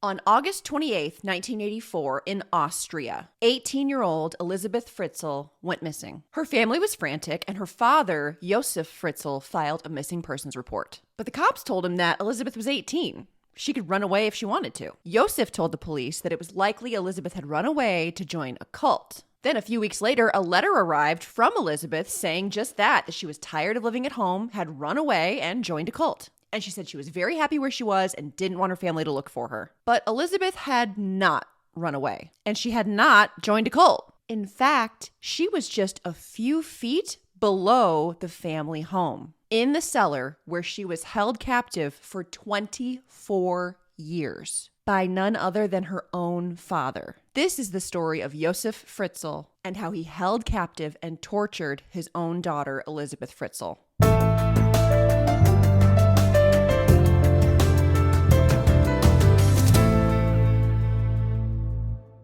On August 28th, 1984, in Austria, 18-year-old Elisabeth Fritzl went missing. Her family was frantic, and her father, Josef Fritzl, filed a missing persons report. But the cops told him that Elisabeth was 18. She could run away if she wanted to. Josef told the police that it was likely Elisabeth had run away to join a cult. Then a few weeks later, a letter arrived from Elisabeth saying just that she was tired of living at home, had run away, and joined a cult. And she said she was very happy where she was and didn't want her family to look for her. But Elisabeth had not run away, and she had not joined a cult. In fact, she was just a few feet below the family home, in the cellar where she was held captive for 24 years by none other than her own father. This is the story of Josef Fritzl and how he held captive and tortured his own daughter, Elisabeth Fritzl.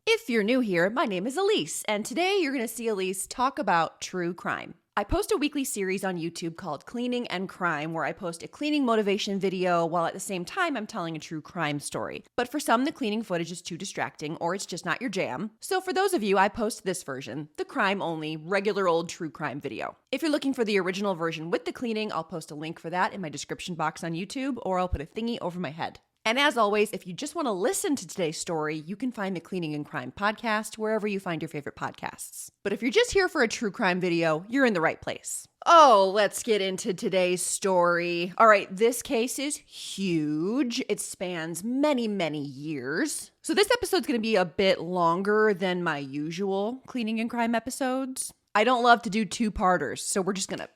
If you're new here, my name is Elise, and today you're going to see Elise talk about true crime. I post a weekly series on YouTube called Cleaning and Crime, where I post a cleaning motivation video while at the same time I'm telling a true crime story. But for some, the cleaning footage is too distracting or it's just not your jam. So for those of you, I post this version, the crime-only, regular old true crime video. If you're looking for the original version with the cleaning, I'll post a link for that in my description box on YouTube, or I'll put a thingy over my head. And as always, if you just want to listen to today's story, you can find the Cleaning and Crime podcast wherever you find your favorite podcasts. But if you're just here for a true crime video, you're in the right place. Oh, let's get into today's story. All right, this case is huge. It spans many, many years. So this episode's going to be a bit longer than my usual Cleaning and Crime episodes. I don't love to do two-parters, so we're just going to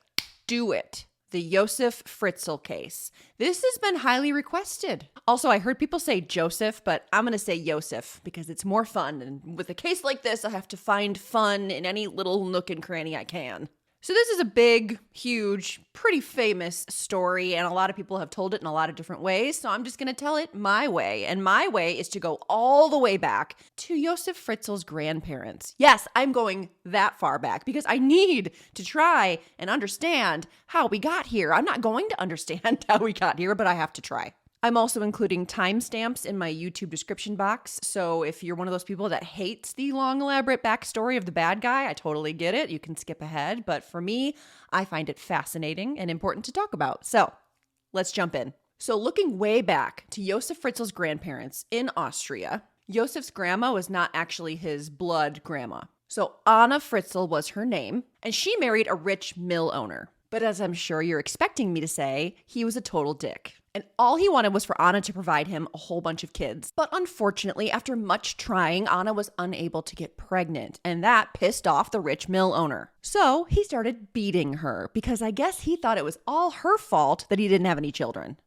do it. The Josef Fritzl case. This has been highly requested. Also, I heard people say Joseph, but I'm going to say Josef because it's more fun. And with a case like this, I have to find fun in any little nook and cranny I can. So this is a big, huge, pretty famous story, and a lot of people have told it in a lot of different ways, so I'm just going to tell it my way. And my way is to go all the way back to Josef Fritzl's grandparents. Yes, I'm going that far back because I need to try and understand how we got here. I'm not going to understand how we got here, but I have to try. I'm also including timestamps in my YouTube description box, so if you're one of those people that hates the long, elaborate backstory of the bad guy, I totally get it. You can skip ahead, but for me, I find it fascinating and important to talk about. So, let's jump in. So, looking way back to Josef Fritzl's grandparents in Austria, Josef's grandma was not actually his blood grandma. So, Anna Fritzl was her name, and she married a rich mill owner. But as I'm sure you're expecting me to say, he was a total dick. And all he wanted was for Anna to provide him a whole bunch of kids. But unfortunately, after much trying, Anna was unable to get pregnant, and that pissed off the rich mill owner. So he started beating her, because I guess he thought it was all her fault that he didn't have any children.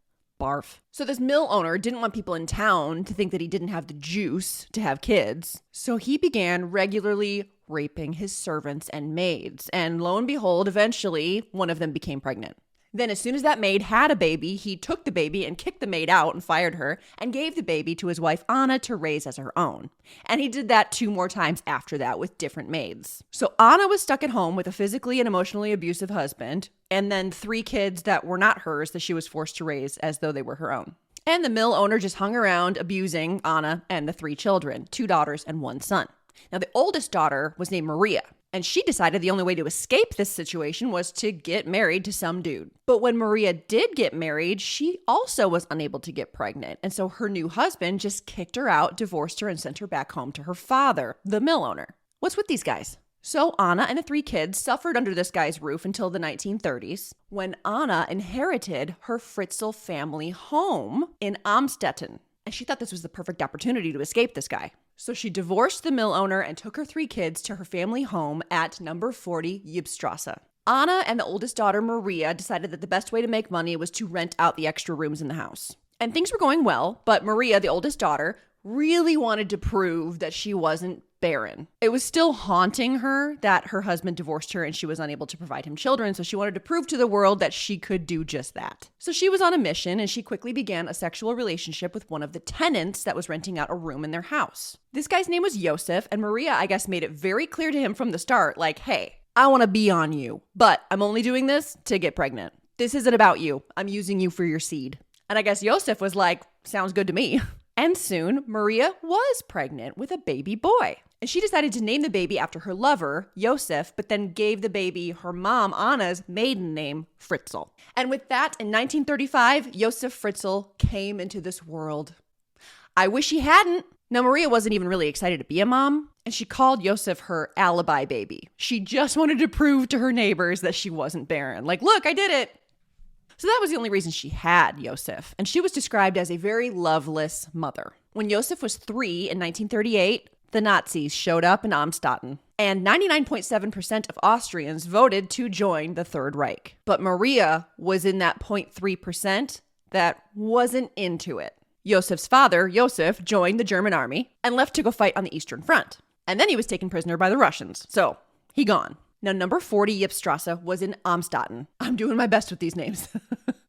Barf. So this mill owner didn't want people in town to think that he didn't have the juice to have kids. So he began regularly raping his servants and maids. And lo and behold, eventually, one of them became pregnant. Then as soon as that maid had a baby, he took the baby and kicked the maid out and fired her and gave the baby to his wife Anna to raise as her own. And he did that 2 more times after that with different maids. So Anna was stuck at home with a physically and emotionally abusive husband, and then 3 kids that were not hers that she was forced to raise as though they were her own. And the mill owner just hung around abusing Anna and the 3 children, 2 daughters and 1 son. Now the oldest daughter was named Maria. And she decided the only way to escape this situation was to get married to some dude. But when Maria did get married, she also was unable to get pregnant. And so her new husband just kicked her out, divorced her, and sent her back home to her father, the mill owner. What's with these guys? So Anna and the 3 kids suffered under this guy's roof until the 1930s, when Anna inherited her Fritzl family home in Amstetten. And she thought this was the perfect opportunity to escape this guy. So she divorced the mill owner and took her 3 kids to her family home at number 40 Yibstrasse. Anna and the oldest daughter, Maria, decided that the best way to make money was to rent out the extra rooms in the house. And things were going well, but Maria, the oldest daughter, really wanted to prove that she wasn't barren. It was still haunting her that her husband divorced her and she was unable to provide him children, so she wanted to prove to the world that she could do just that. So she was on a mission, and she quickly began a sexual relationship with one of the tenants that was renting out a room in their house. This guy's name was Josef, and Maria, I guess, made it very clear to him from the start, like, hey, I want to be on you, but I'm only doing this to get pregnant. This isn't about you. I'm using you for your seed. And I guess Josef was like, sounds good to me. And soon, Maria was pregnant with a baby boy. And she decided to name the baby after her lover, Josef, but then gave the baby her mom, Anna's maiden name, Fritzl. And with that, in 1935, Josef Fritzl came into this world. I wish he hadn't. Now, Maria wasn't even really excited to be a mom, and she called Josef her alibi baby. She just wanted to prove to her neighbors that she wasn't barren. Like, look, I did it. So that was the only reason she had Josef, and she was described as a very loveless mother. When Josef was 3 in 1938, the Nazis showed up in Amstetten, and 99.7% of Austrians voted to join the Third Reich. But Maria was in that 0.3% that wasn't into it. Josef's father, Josef, joined the German army and left to go fight on the Eastern Front. And then he was taken prisoner by the Russians, so he gone. Now, number 40 Ypstrasse was in Amstetten. I'm doing my best with these names.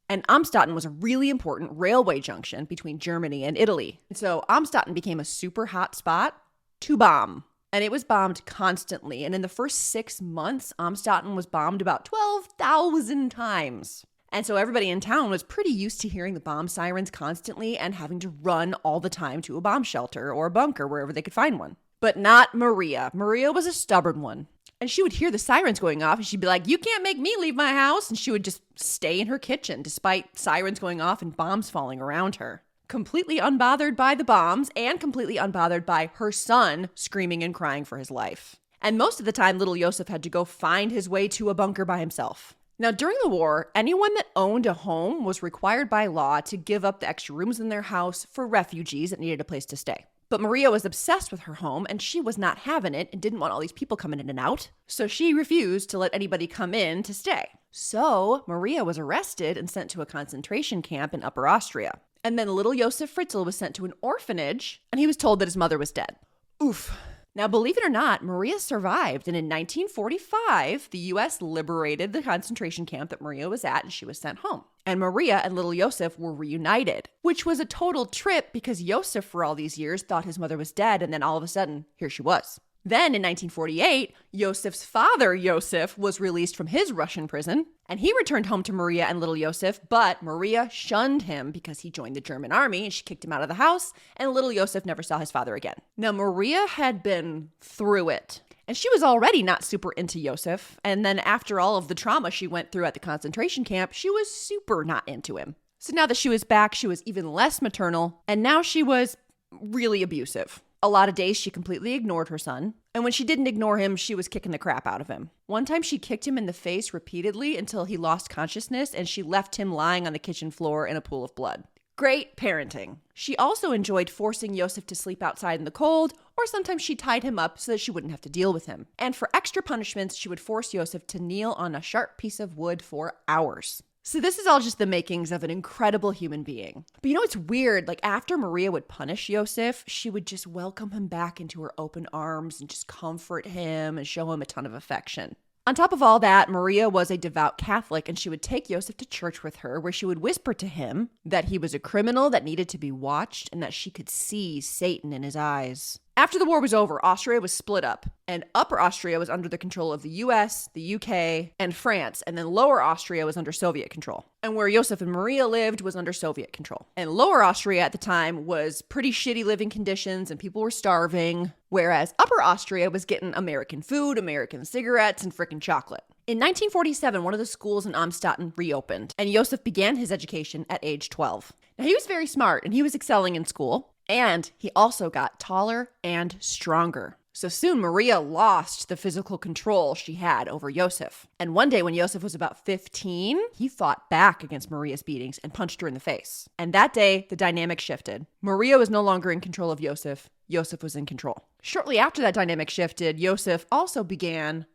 And Amstetten was a really important railway junction between Germany and Italy. And so Amstetten became a super hot spot to bomb. And it was bombed constantly. And in the first 6 months, Amstetten was bombed about 12,000 times. And so everybody in town was pretty used to hearing the bomb sirens constantly and having to run all the time to a bomb shelter or a bunker wherever they could find one. But not Maria. Maria was a stubborn one. And she would hear the sirens going off and she'd be like, you can't make me leave my house. And she would just stay in her kitchen despite sirens going off and bombs falling around her. Completely unbothered by the bombs and completely unbothered by her son screaming and crying for his life. And most of the time, little Josef had to go find his way to a bunker by himself. Now, during the war, anyone that owned a home was required by law to give up the extra rooms in their house for refugees that needed a place to stay. But Maria was obsessed with her home and she was not having it and didn't want all these people coming in and out. So she refused to let anybody come in to stay. So Maria was arrested and sent to a concentration camp in Upper Austria. And then little Josef Fritzl was sent to an orphanage and he was told that his mother was dead. Oof. Now, believe it or not, Maria survived. And in 1945, the U.S. liberated the concentration camp that Maria was at and she was sent home. And Maria and little Josef were reunited, which was a total trip because Josef for all these years thought his mother was dead. And then all of a sudden, here she was. Then in 1948, Josef's father, Josef, was released from his Russian prison, and he returned home to Maria and little Josef, but Maria shunned him because he joined the German army, and she kicked him out of the house, and little Josef never saw his father again. Now, Maria had been through it, and she was already not super into Josef, and then after all of the trauma she went through at the concentration camp, she was super not into him. So now that she was back, she was even less maternal, and now she was really abusive. A lot of days she completely ignored her son. And when she didn't ignore him, she was kicking the crap out of him. One time she kicked him in the face repeatedly until he lost consciousness and she left him lying on the kitchen floor in a pool of blood. Great parenting. She also enjoyed forcing Josef to sleep outside in the cold, or sometimes she tied him up so that she wouldn't have to deal with him. And for extra punishments, she would force Josef to kneel on a sharp piece of wood for hours. So this is all just the makings of an incredible human being. But you know, it's weird. Like after Maria would punish Josef, she would just welcome him back into her open arms and just comfort him and show him a ton of affection. On top of all that, Maria was a devout Catholic and she would take Josef to church with her where she would whisper to him that he was a criminal that needed to be watched and that she could see Satan in his eyes. After the war was over, Austria was split up, and Upper Austria was under the control of the US, the UK, and France, and then Lower Austria was under Soviet control. And where Josef and Maria lived was under Soviet control. And Lower Austria at the time was pretty shitty living conditions, and people were starving, whereas Upper Austria was getting American food, American cigarettes, and frickin' chocolate. In 1947, one of the schools in Amstetten reopened, and Josef began his education at age 12. Now, he was very smart, and he was excelling in school. And he also got taller and stronger. So soon Maria lost the physical control she had over Josef. And one day when Josef was about 15, he fought back against Maria's beatings and punched her in the face. And that day, the dynamic shifted. Maria was no longer in control of Josef. Josef was in control. Shortly after that dynamic shifted, Josef also began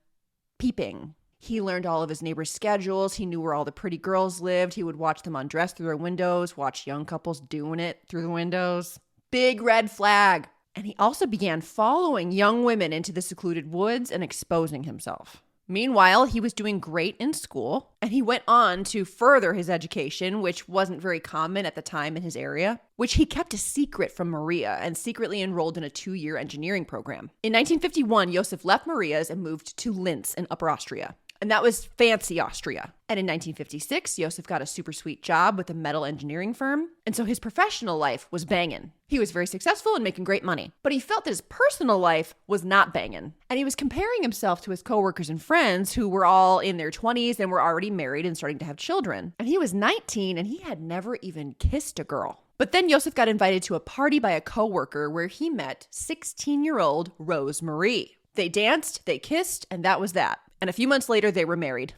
peeping. He learned all of his neighbors' schedules. He knew where all the pretty girls lived. He would watch them undress through their windows, watch young couples doing it through the windows. Big red flag. And he also began following young women into the secluded woods and exposing himself. Meanwhile, he was doing great in school, and he went on to further his education, which wasn't very common at the time in his area, which he kept a secret from Maria and secretly enrolled in a 2-year engineering program. In 1951, Josef left Maria's and moved to Linz in Upper Austria. And that was fancy Austria. And in 1956, Josef got a super sweet job with a metal engineering firm. And so his professional life was banging. He was very successful and making great money. But he felt that his personal life was not banging. And he was comparing himself to his coworkers and friends who were all in their 20s and were already married and starting to have children. And he was 19 and he had never even kissed a girl. But then Josef got invited to a party by a coworker where he met 16-year-old Rosemarie. They danced, they kissed, and that was that. And a few months later, they were married.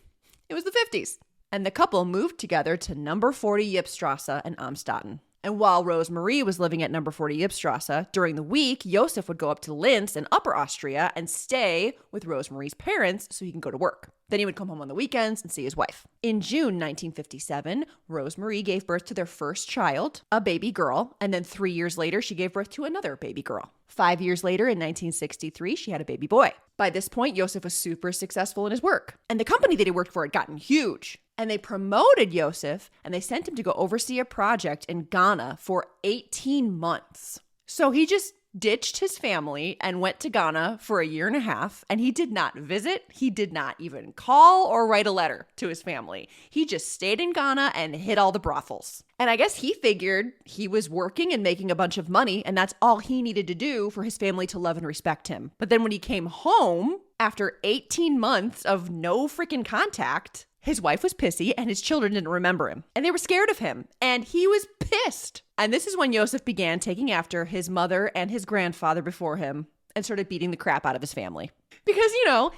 It was the 50s. And the couple moved together to number 40 Ypstrasse in Amstetten. And while Rosemarie was living at number 40 Ypstrasse, during the week, Josef would go up to Linz in Upper Austria and stay with Rosemarie's parents so he can go to work. Then he would come home on the weekends and see his wife. In June 1957, Rosemarie gave birth to their first child, a baby girl, and then 3 years later, she gave birth to another baby girl. 5 years later, in 1963, she had a baby boy. By this point, Josef was super successful in his work, and the company that he worked for had gotten huge. And they promoted Josef, and they sent him to go oversee a project in Ghana for 18 months. So he just ditched his family and went to Ghana for a year and a half, and he did not visit. He did not even call or write a letter to his family. He just stayed in Ghana and hit all the brothels. And I guess he figured he was working and making a bunch of money, and that's all he needed to do for his family to love and respect him. But then when he came home, after 18 months of no freaking contact, his wife was pissy and his children didn't remember him. And they were scared of him. And he was pissed. And this is when Josef began taking after his mother and his grandfather before him and started beating the crap out of his family. Because,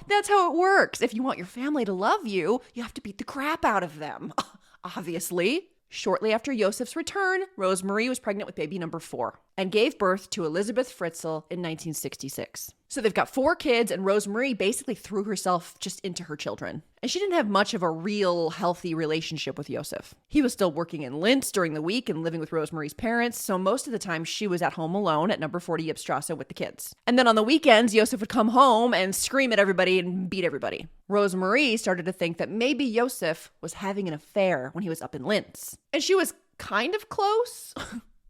that's how it works. If you want your family to love you, you have to beat the crap out of them. Obviously. Shortly after Josef's return, Rosemarie was pregnant with baby number 4 and gave birth to Elisabeth Fritzl in 1966. So they've got 4 kids, and Rosemarie basically threw herself just into her children. And she didn't have much of a real healthy relationship with Josef. He was still working in Linz during the week and living with Rosemarie's parents, so most of the time she was at home alone at number 40 Ypstrasse with the kids. And then on the weekends, Josef would come home and scream at everybody and beat everybody. Rosemarie started to think that maybe Josef was having an affair when he was up in Linz. And she was kind of close,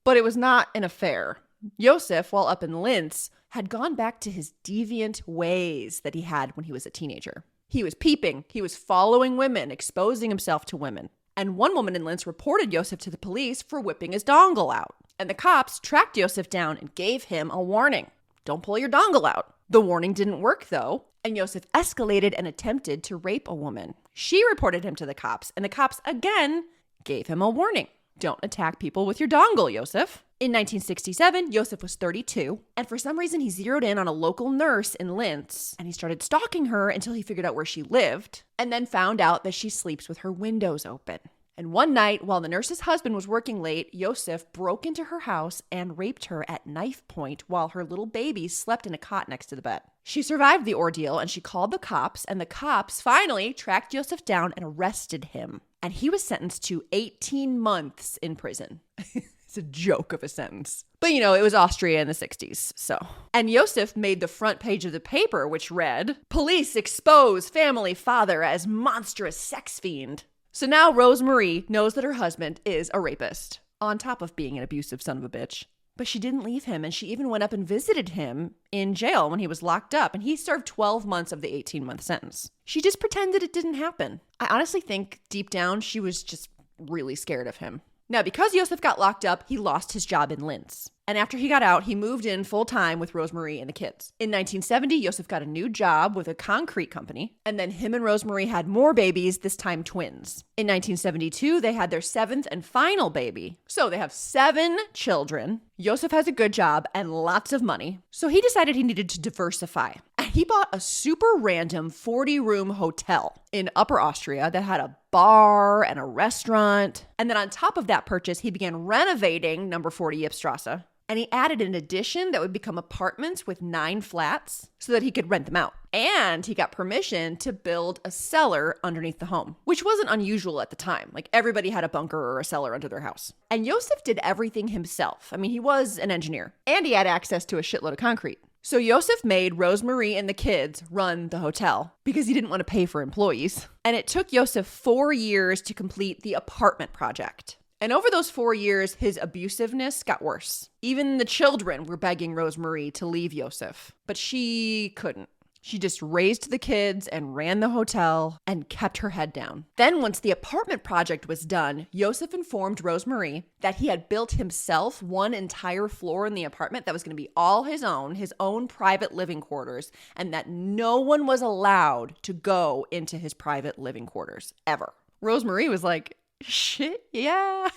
but it was not an affair. Josef, while up in Linz, had gone back to his deviant ways that he had when he was a teenager. He was peeping, he was following women, exposing himself to women. And one woman in Linz reported Josef to the police for whipping his dongle out. And the cops tracked Josef down and gave him a warning. Don't pull your dongle out. The warning didn't work though, and Josef escalated and attempted to rape a woman. She reported him to the cops, and the cops again gave him a warning. Don't attack people with your dongle, Josef. In 1967, Josef was 32, and for some reason he zeroed in on a local nurse in Linz, and he started stalking her until he figured out where she lived, and then found out that she sleeps with her windows open. And one night, while the nurse's husband was working late, Josef broke into her house and raped her at knife point while her little baby slept in a cot next to the bed. She survived the ordeal, and she called the cops, and the cops finally tracked Josef down and arrested him. And he was sentenced to 18 months in prison. It's a joke of a sentence. But it was Austria in the 60s, so. And Josef made the front page of the paper, which read, "Police expose family father as monstrous sex fiend." So now Rosemarie knows that her husband is a rapist, on top of being an abusive son of a bitch. But she didn't leave him, and she even went up and visited him in jail when he was locked up, and he served 12 months of the 18-month sentence. She just pretended it didn't happen. I honestly think deep down she was just really scared of him. Now, because Josef got locked up, he lost his job in Linz. And after he got out, he moved in full-time with Rosemarie and the kids. In 1970, Josef got a new job with a concrete company, and then him and Rosemarie had more babies, this time twins. In 1972, they had their 7th and final baby. So they have 7 children. Josef has a good job and lots of money. So he decided he needed to diversify. And he bought a super random 40-room hotel in Upper Austria that had a bar and a restaurant. And then on top of that purchase, he began renovating number 40 Ypstrasse. And he added an addition that would become apartments with 9 flats so that he could rent them out. And he got permission to build a cellar underneath the home, which wasn't unusual at the time. Like everybody had a bunker or a cellar under their house. And Josef did everything himself. I mean, he was an engineer and he had access to a shitload of concrete. So Josef made Rosemarie and the kids run the hotel because he didn't want to pay for employees. And it took Josef 4 years to complete the apartment project. And over those 4 years, his abusiveness got worse. Even the children were begging Rosemarie to leave Josef, but she couldn't. She just raised the kids and ran the hotel and kept her head down. Then once the apartment project was done, Josef informed Rosemarie that he had built himself one entire floor in the apartment that was going to be all his own private living quarters, and that no one was allowed to go into his private living quarters ever. Rosemarie was like, shit, yeah.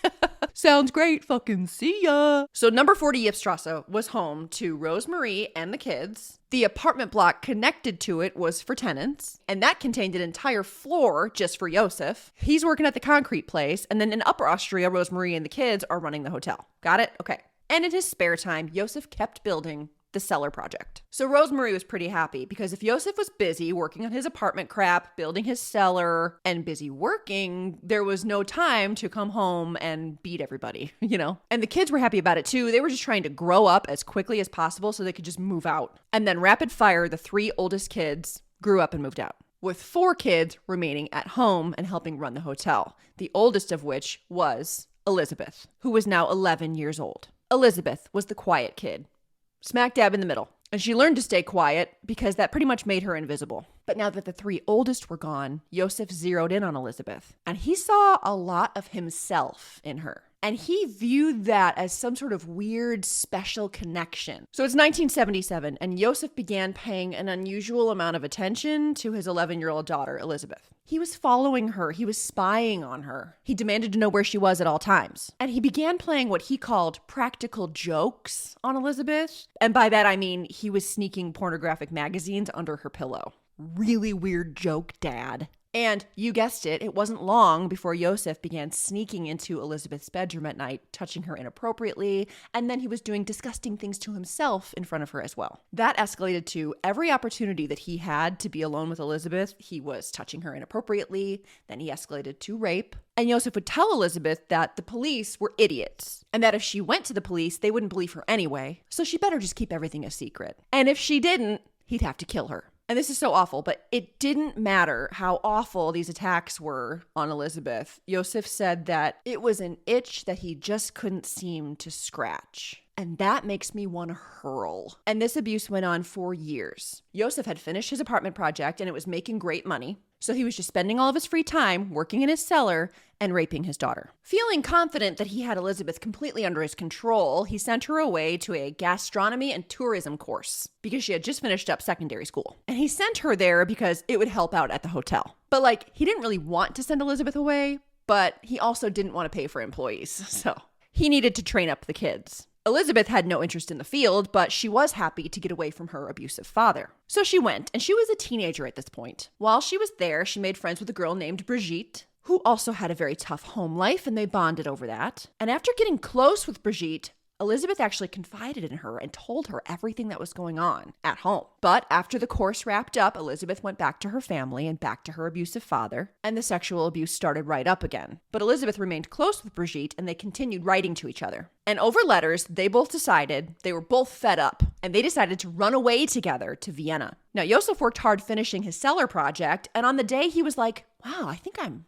Sounds great. Fucking see ya. So number 40 Ypstrasse was home to Rosemarie and the kids. The apartment block connected to it was for tenants, and that contained an entire floor just for Josef. He's working at the concrete place, and then in Upper Austria, Rosemarie and the kids are running the hotel. Got it? Okay. And in his spare time, Josef kept building the Cellar project. So Rosemarie was pretty happy because if Josef was busy working on his apartment crap, building his cellar, and busy working, there was no time to come home and beat everybody, you know? And the kids were happy about it too. They were just trying to grow up as quickly as possible so they could just move out. And then rapid fire, the 3 oldest kids grew up and moved out, with 4 kids remaining at home and helping run the hotel, the oldest of which was Elisabeth, who was now 11 years old. Elisabeth was the quiet kid, smack dab in the middle. And she learned to stay quiet because that pretty much made her invisible. But now that the 3 oldest were gone, Josef zeroed in on Elisabeth. And he saw a lot of himself in her. And he viewed that as some sort of weird special connection. So it's 1977, and Josef began paying an unusual amount of attention to his 11-year-old daughter, Elisabeth. He was following her. He was spying on her. He demanded to know where she was at all times. And he began playing what he called practical jokes on Elisabeth. And by that, I mean he was sneaking pornographic magazines under her pillow. Really weird joke, Dad. And you guessed it, it wasn't long before Josef began sneaking into Elisabeth's bedroom at night, touching her inappropriately, and then he was doing disgusting things to himself in front of her as well. That escalated to every opportunity that he had to be alone with Elisabeth, he was touching her inappropriately, then he escalated to rape. And Josef would tell Elisabeth that the police were idiots, and that if she went to the police, they wouldn't believe her anyway, so she better just keep everything a secret. And if she didn't, he'd have to kill her. And this is so awful, but it didn't matter how awful these attacks were on Elisabeth. Josef said that it was an itch that he just couldn't seem to scratch. And that makes me want to hurl. And this abuse went on for years. Josef had finished his apartment project and it was making great money. So he was just spending all of his free time working in his cellar and raping his daughter. Feeling confident that he had Elisabeth completely under his control, he sent her away to a gastronomy and tourism course because she had just finished up secondary school. And he sent her there because it would help out at the hotel. But he didn't really want to send Elisabeth away, but he also didn't want to pay for employees. So he needed to train up the kids. Elisabeth had no interest in the field, but she was happy to get away from her abusive father. So she went, and she was a teenager at this point. While she was there, she made friends with a girl named Brigitte, who also had a very tough home life, and they bonded over that. And after getting close with Brigitte, Elisabeth actually confided in her and told her everything that was going on at home. But after the course wrapped up, Elisabeth went back to her family and back to her abusive father, and the sexual abuse started right up again. But Elisabeth remained close with Brigitte, and they continued writing to each other. And over letters, they both decided they were both fed up, and they decided to run away together to Vienna. Now, Josef worked hard finishing his cellar project, and on the day he was like, wow, I think I'm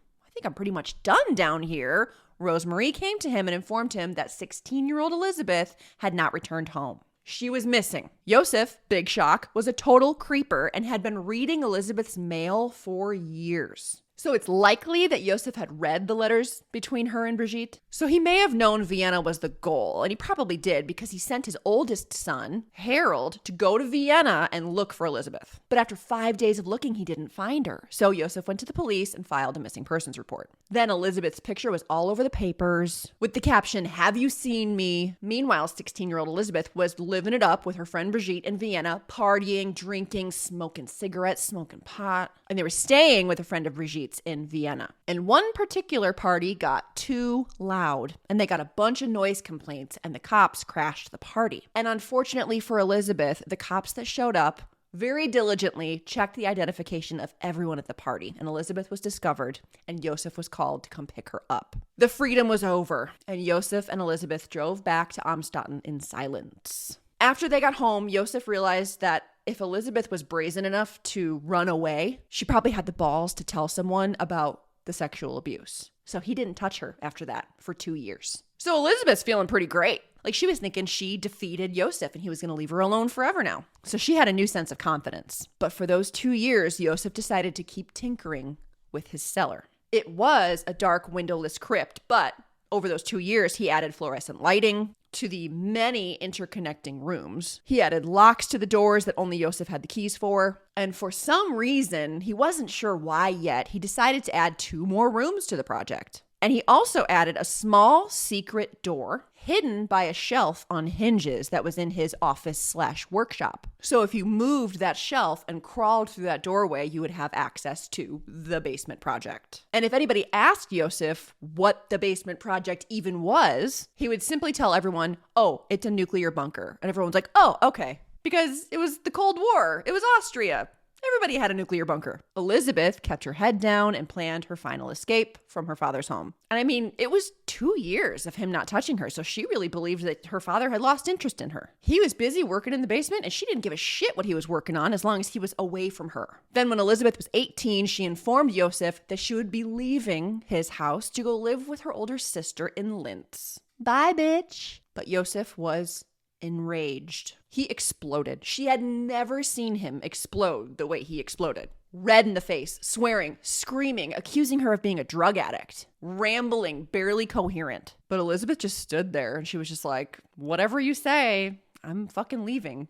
pretty much done down here. Rosemarie came to him and informed him that 16-year-old Elisabeth had not returned home. She was missing. Josef, big shock, was a total creeper and had been reading Elisabeth's mail for years. So it's likely that Josef had read the letters between her and Brigitte. So he may have known Vienna was the goal, and he probably did because he sent his oldest son, Harold, to go to Vienna and look for Elisabeth. But after 5 days of looking, he didn't find her. So Josef went to the police and filed a missing persons report. Then Elisabeth's picture was all over the papers with the caption, "Have you seen me?" Meanwhile, 16-year-old Elisabeth was living it up with her friend Brigitte in Vienna, partying, drinking, smoking cigarettes, smoking pot. And they were staying with a friend of Brigitte's in Vienna. And one particular party got too loud, and they got a bunch of noise complaints, and the cops crashed the party. And unfortunately for Elisabeth, the cops that showed up very diligently checked the identification of everyone at the party, and Elisabeth was discovered, and Josef was called to come pick her up. The freedom was over, and Josef and Elisabeth drove back to Amstetten in silence. After they got home, Josef realized that if Elisabeth was brazen enough to run away, she probably had the balls to tell someone about the sexual abuse. So he didn't touch her after that for 2 years. So Elisabeth's feeling pretty great. Like, she was thinking she defeated Josef and he was going to leave her alone forever now. So she had a new sense of confidence. But for those 2 years, Josef decided to keep tinkering with his cellar. It was a dark windowless crypt, but over those 2 years, he added fluorescent lighting to the many interconnecting rooms. He added locks to the doors that only Josef had the keys for. And for some reason, he wasn't sure why yet, he decided to add 2 more rooms to the project. And he also added a small secret door hidden by a shelf on hinges that was in his office/workshop. So if you moved that shelf and crawled through that doorway, you would have access to the basement project. And if anybody asked Josef what the basement project even was, he would simply tell everyone, oh, it's a nuclear bunker. And everyone's like, oh, okay. Because it was the Cold War. It was Austria. Everybody had a nuclear bunker. Elisabeth kept her head down and planned her final escape from her father's home. And I mean, it was 2 years of him not touching her, so she really believed that her father had lost interest in her. He was busy working in the basement, and she didn't give a shit what he was working on as long as he was away from her. Then when Elisabeth was 18, she informed Josef that she would be leaving his house to go live with her older sister in Linz. Bye, bitch. But Josef was enraged. He exploded. She had never seen him explode the way he exploded. Red in the face, swearing, screaming, accusing her of being a drug addict, rambling, barely coherent. But Elisabeth just stood there and she was just like, whatever you say, I'm fucking leaving.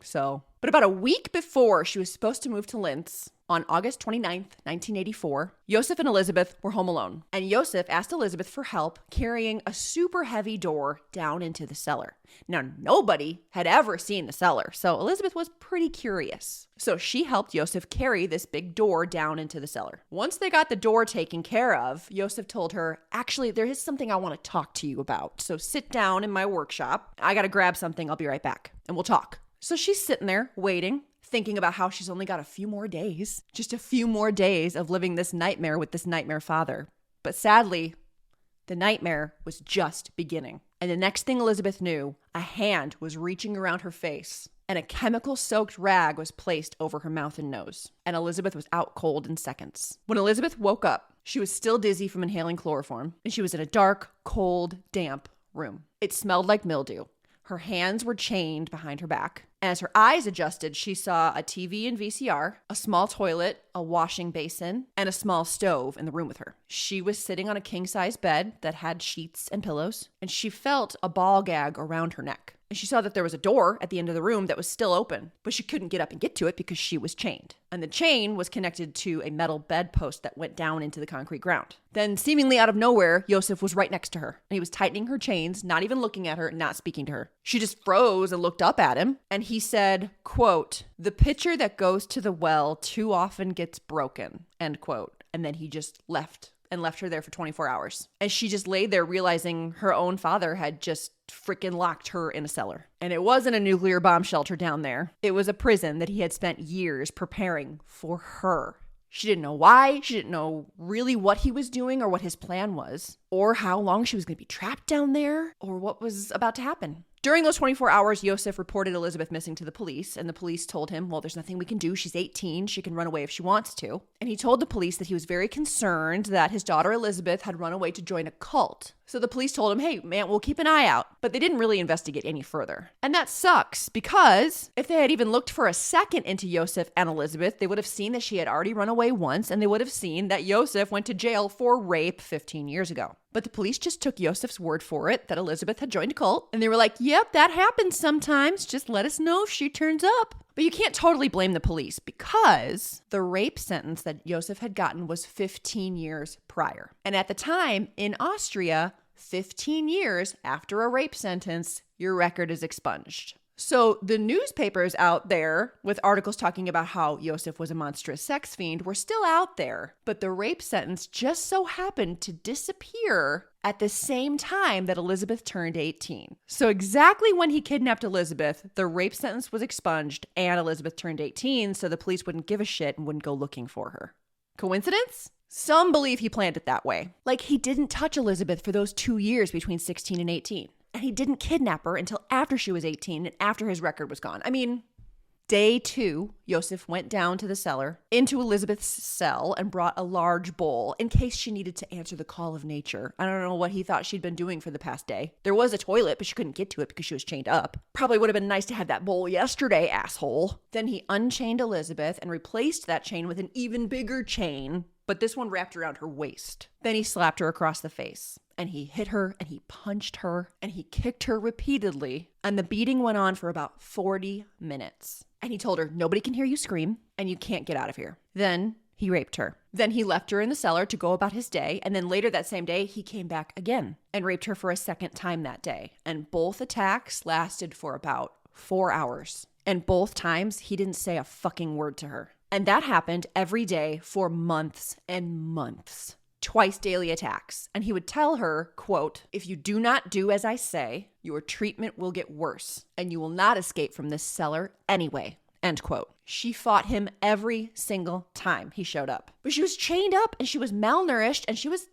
But about a week before she was supposed to move to Linz, on August 29th, 1984, Josef and Elisabeth were home alone. And Josef asked Elisabeth for help carrying a super heavy door down into the cellar. Now, nobody had ever seen the cellar, so Elisabeth was pretty curious. So she helped Josef carry this big door down into the cellar. Once they got the door taken care of, Josef told her, actually, there is something I want to talk to you about. So sit down in my workshop. I got to grab something. I'll be right back. And we'll talk. So she's sitting there waiting, thinking about how she's only got a few more days, just a few more days of living this nightmare with this nightmare father. But sadly, the nightmare was just beginning. And the next thing Elisabeth knew, a hand was reaching around her face and a chemical-soaked rag was placed over her mouth and nose. And Elisabeth was out cold in seconds. When Elisabeth woke up, she was still dizzy from inhaling chloroform, and she was in a dark, cold, damp room. It smelled like mildew. Her hands were chained behind her back. As her eyes adjusted, she saw a TV and VCR, a small toilet, a washing basin, and a small stove in the room with her. She was sitting on a king-size bed that had sheets and pillows, and she felt a ball gag around her neck. And she saw that there was a door at the end of the room that was still open, but she couldn't get up and get to it because she was chained. And the chain was connected to a metal bedpost that went down into the concrete ground. Then, seemingly out of nowhere, Josef was right next to her. And he was tightening her chains, not even looking at her, not speaking to her. She just froze and looked up at him. And he said, quote, "The pitcher that goes to the well too often gets broken," end quote. And then he just left her there for 24 hours. And she just laid there realizing her own father had just freaking locked her in a cellar. And it wasn't a nuclear bomb shelter down there. It was a prison that he had spent years preparing for her. She didn't know why. She didn't know really what he was doing or what his plan was, or how long she was going to be trapped down there, or what was about to happen. During those 24 hours, Josef reported Elisabeth missing to the police, and the police told him, well, there's nothing we can do. She's 18. She can run away if she wants to. And he told the police that he was very concerned that his daughter Elisabeth had run away to join a cult. So the police told him, hey, man, we'll keep an eye out. But they didn't really investigate any further. And that sucks, because if they had even looked for a second into Josef and Elisabeth, they would have seen that she had already run away once, and they would have seen that Josef went to jail for rape 15 years ago. But the police just took Josef's word for it that Elisabeth had joined a cult. And they were like, yep, that happens sometimes. Just let us know if she turns up. But you can't totally blame the police because the rape sentence that Josef had gotten was 15 years prior. And at the time in Austria, 15 years after a rape sentence, your record is expunged. So the newspapers out there with articles talking about how Josef was a monstrous sex fiend were still out there, but the rape sentence just so happened to disappear at the same time that Elisabeth turned 18. So exactly when he kidnapped Elisabeth, the rape sentence was expunged and Elisabeth turned 18, so the police wouldn't give a shit and wouldn't go looking for her. Coincidence? Some believe he planned it that way. Like he didn't touch Elisabeth for those 2 years between 16 and 18. And he didn't kidnap her until after she was 18 and after his record was gone. I mean, Day 2, Josef went down to the cellar, into Elisabeth's cell, and brought a large bowl in case she needed to answer the call of nature. I don't know what he thought she'd been doing for the past day. There was a toilet, but she couldn't get to it because she was chained up. Probably would have been nice to have that bowl yesterday, asshole. Then he unchained Elisabeth and replaced that chain with an even bigger chain, but this one wrapped around her waist. Then he slapped her across the face. And he hit her, and he punched her, and he kicked her repeatedly. And the beating went on for about 40 minutes. And he told her, nobody can hear you scream, and you can't get out of here. Then he raped her. Then he left her in the cellar to go about his day. And then later that same day, he came back again and raped her for a second time that day. And both attacks lasted for about 4 hours. And both times, he didn't say a fucking word to her. And that happened every day for months and months. Twice daily attacks. And he would tell her, quote, if you do not do as I say, your treatment will get worse and you will not escape from this cellar anyway, end quote. She fought him every single time he showed up. But she was chained up and she was malnourished and she was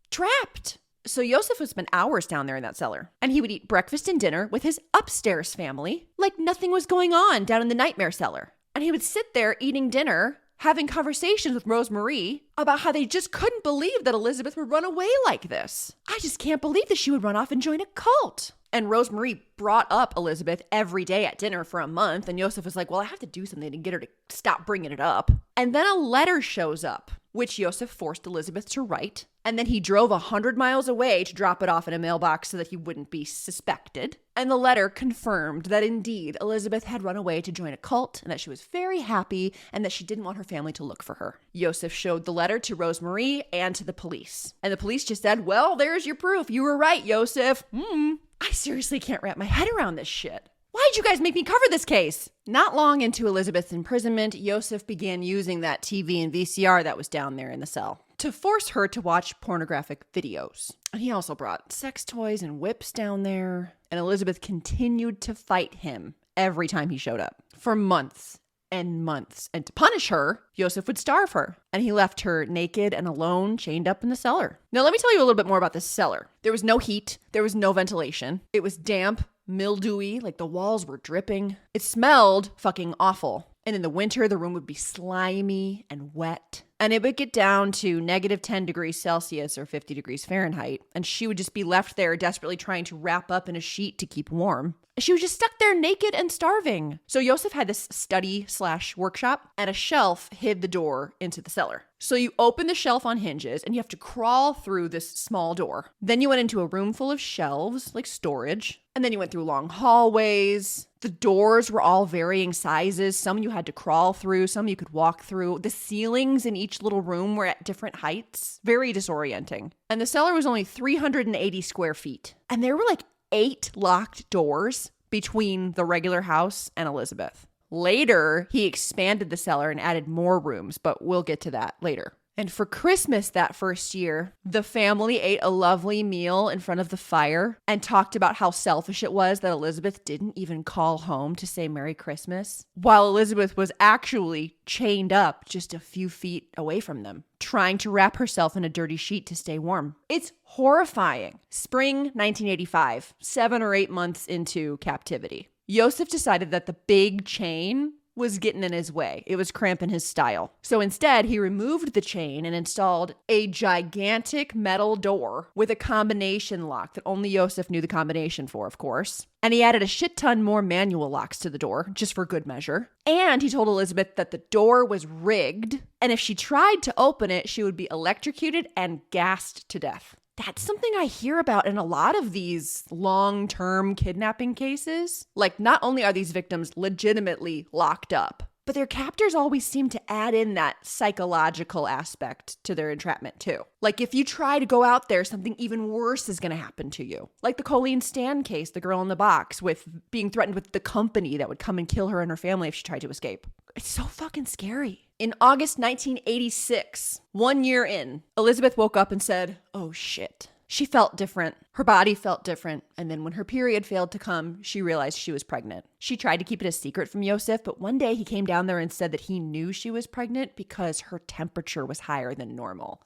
trapped. So Josef would spend hours down there in that cellar. And he would eat breakfast and dinner with his upstairs family like nothing was going on down in the nightmare cellar. And he would sit there eating dinner, having conversations with Rosemarie about how they just couldn't believe that Elisabeth would run away like this. I just can't believe that she would run off and join a cult. And Rosemarie brought up Elisabeth every day at dinner for a month. And Josef was like, well, I have to do something to get her to stop bringing it up. And then a letter shows up, which Josef forced Elisabeth to write. And then he drove 100 miles away to drop it off in a mailbox so that he wouldn't be suspected. And the letter confirmed that indeed Elisabeth had run away to join a cult and that she was very happy and that she didn't want her family to look for her. Josef showed the letter to Rosemarie and to the police. And the police just said, well, there's your proof. You were right, Josef. I seriously can't wrap my head around this shit. Why'd you guys make me cover this case? Not long into Elisabeth's imprisonment, Josef began using that TV and VCR that was down there in the cell to force her to watch pornographic videos. And he also brought sex toys and whips down there. And Elisabeth continued to fight him every time he showed up for months and months. And to punish her, Josef would starve her. And he left her naked and alone, chained up in the cellar. Now, let me tell you a little bit more about this cellar. There was no heat. There was no ventilation. It was damp, mildewy, like the walls were dripping. It smelled fucking awful. And in the winter, the room would be slimy and wet. And it would get down to -10 degrees Celsius or 50 degrees Fahrenheit. And she would just be left there desperately trying to wrap up in a sheet to keep warm. She was just stuck there naked and starving. So Josef had this study/workshop, and a shelf hid the door into the cellar. So you open the shelf on hinges and you have to crawl through this small door. Then you went into a room full of shelves, like storage. And then you went through long hallways. The doors were all varying sizes. Some you had to crawl through, some you could walk through. The ceilings in each little room were at different heights. Very disorienting. And the cellar was only 380 square feet. And there were like 8 locked doors between the regular house and Elisabeth. Later, he expanded the cellar and added more rooms, but we'll get to that later. And for Christmas that first year, the family ate a lovely meal in front of the fire and talked about how selfish it was that Elisabeth didn't even call home to say Merry Christmas, while Elisabeth was actually chained up just a few feet away from them, trying to wrap herself in a dirty sheet to stay warm. It's horrifying. Spring 1985, 7 or 8 months into captivity. Josef decided that the big chain was getting in his way. It was cramping his style. So instead, he removed the chain and installed a gigantic metal door with a combination lock that only Josef knew the combination for, of course. And he added a shit ton more manual locks to the door, just for good measure. And he told Elisabeth that the door was rigged, and if she tried to open it, she would be electrocuted and gassed to death. That's something I hear about in a lot of these long-term kidnapping cases. Like, not only are these victims legitimately locked up, but their captors always seem to add in that psychological aspect to their entrapment too. Like, if you try to go out there, something even worse is going to happen to you. Like the Colleen Stan case, the girl in the box, with being threatened with the company that would come and kill her and her family if she tried to escape. It's so fucking scary. In August 1986, 1 year in, Elisabeth woke up and said, oh shit. She felt different. Her body felt different. And then when her period failed to come, she realized she was pregnant. She tried to keep it a secret from Josef, but one day he came down there and said that he knew she was pregnant because her temperature was higher than normal.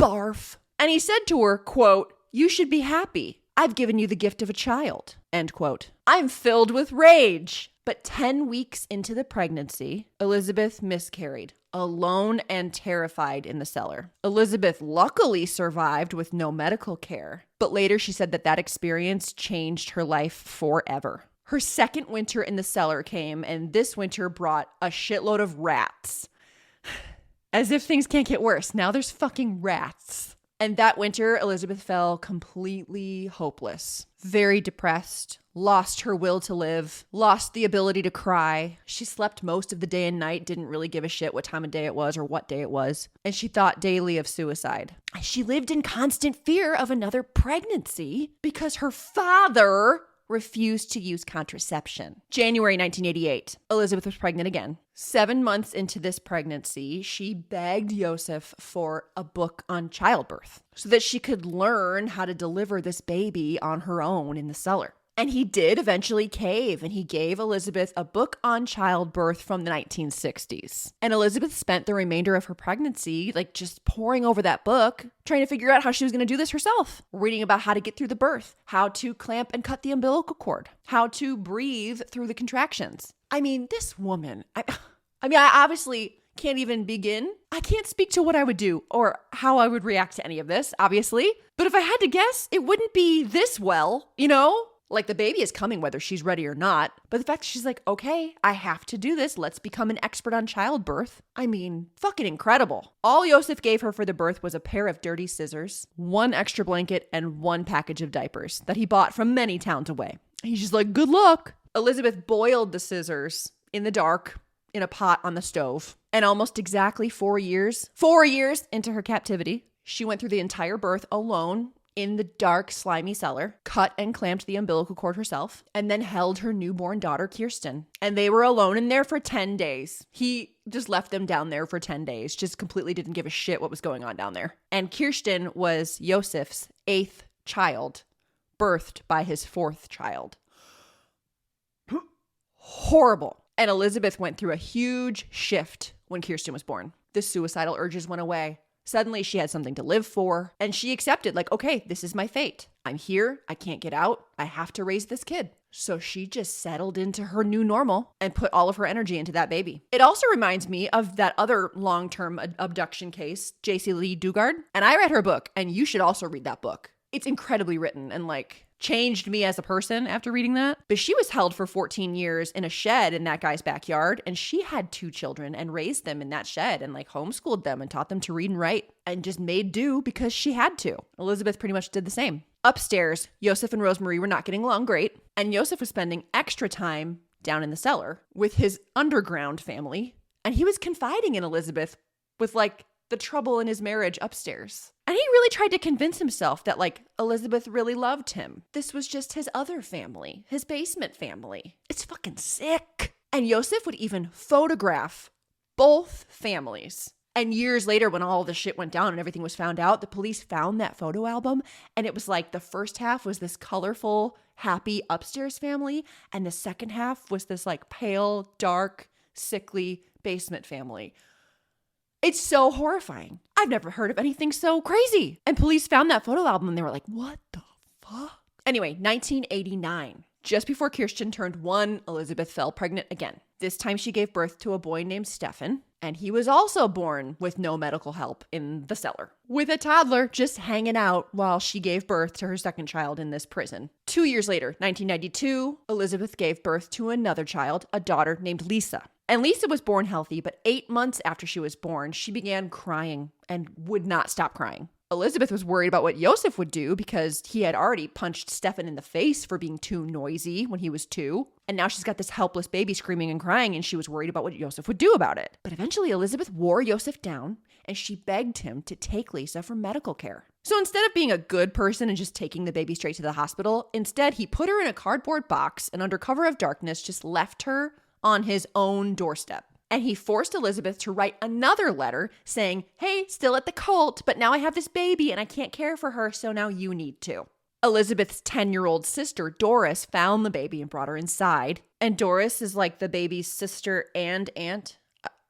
Barf. And he said to her, quote, you should be happy. I've given you the gift of a child, end quote. I'm filled with rage. But 10 weeks into the pregnancy, Elisabeth miscarried, alone and terrified in the cellar. Elisabeth luckily survived with no medical care, but later she said that experience changed her life forever. Her second winter in the cellar came, and this winter brought a shitload of rats. As if things can't get worse. Now there's fucking rats. And that winter, Elisabeth fell completely hopeless, very depressed, lost her will to live, lost the ability to cry. She slept most of the day and night, didn't really give a shit what time of day it was or what day it was. And she thought daily of suicide. She lived in constant fear of another pregnancy because her father refused to use contraception. January 1988, Elisabeth was pregnant again. 7 months into this pregnancy, she begged Josef for a book on childbirth so that she could learn how to deliver this baby on her own in the cellar. And he did eventually cave, and he gave Elisabeth a book on childbirth from the 1960s. And Elisabeth spent the remainder of her pregnancy just poring over that book, trying to figure out how she was going to do this herself. Reading about how to get through the birth, how to clamp and cut the umbilical cord, how to breathe through the contractions. I mean, this woman, I obviously can't even begin. I can't speak to what I would do or how I would react to any of this, obviously. But if I had to guess, it wouldn't be this well, Like the baby is coming whether she's ready or not. But the fact that she's like, okay, I have to do this. Let's become an expert on childbirth. I mean, fucking incredible. All Josef gave her for the birth was a pair of dirty scissors, 1 extra blanket, and 1 package of diapers that he bought from many towns away. He's just like, good luck. Elisabeth boiled the scissors in the dark in a pot on the stove. And almost exactly 4 years into her captivity, she went through the entire birth alone in the dark, slimy cellar, cut and clamped the umbilical cord herself, and then held her newborn daughter, Kirsten. And they were alone in there for 10 days. He just left them down there for 10 days, just completely didn't give a shit what was going on down there. And Kirsten was Josef's 8th child, birthed by his 4th child. Horrible. And Elisabeth went through a huge shift when Kirsten was born. The suicidal urges went away. Suddenly she had something to live for, and she accepted, okay, this is my fate. I'm here. I can't get out. I have to raise this kid. So she just settled into her new normal and put all of her energy into that baby. It also reminds me of that other long-term abduction case, J.C. Lee Dugard. And I read her book, and you should also read that book. It's incredibly written and changed me as a person after reading that. But she was held for 14 years in a shed in that guy's backyard, and she had 2 children and raised them in that shed and homeschooled them and taught them to read and write and just made do because she had to. Elisabeth pretty much did the same. Upstairs, Josef and Rosemarie were not getting along great, and Josef was spending extra time down in the cellar with his underground family, and he was confiding in Elisabeth with the trouble in his marriage upstairs. And he really tried to convince himself that Elisabeth really loved him. This was just his other family, his basement family. It's fucking sick. And Josef would even photograph both families. And years later, when all the shit went down and everything was found out, the police found that photo album. And it was the first half was this colorful, happy upstairs family. And the second half was this pale, dark, sickly basement family. It's so horrifying. I've never heard of anything so crazy. And police found that photo album and they were like, what the fuck? Anyway, 1989. Just before Kirsten turned 1, Elisabeth fell pregnant again. This time she gave birth to a boy named Stefan, and he was also born with no medical help in the cellar, with a toddler just hanging out while she gave birth to her second child in this prison. 2 years later, 1992, Elisabeth gave birth to another child, a daughter named Lisa. And Lisa was born healthy, but 8 months after she was born, she began crying and would not stop crying. Elisabeth was worried about what Josef would do because he had already punched Stefan in the face for being too noisy when he was 2. And now she's got this helpless baby screaming and crying, and she was worried about what Josef would do about it. But eventually Elisabeth wore Josef down, and she begged him to take Lisa for medical care. So instead of being a good person and just taking the baby straight to the hospital, instead he put her in a cardboard box and under cover of darkness just left her on his own doorstep. And he forced Elisabeth to write another letter saying, hey, still at the cult, but now I have this baby and I can't care for her, so now you need to. Elisabeth's 10-year-old sister, Doris, found the baby and brought her inside. And Doris is the baby's sister and aunt.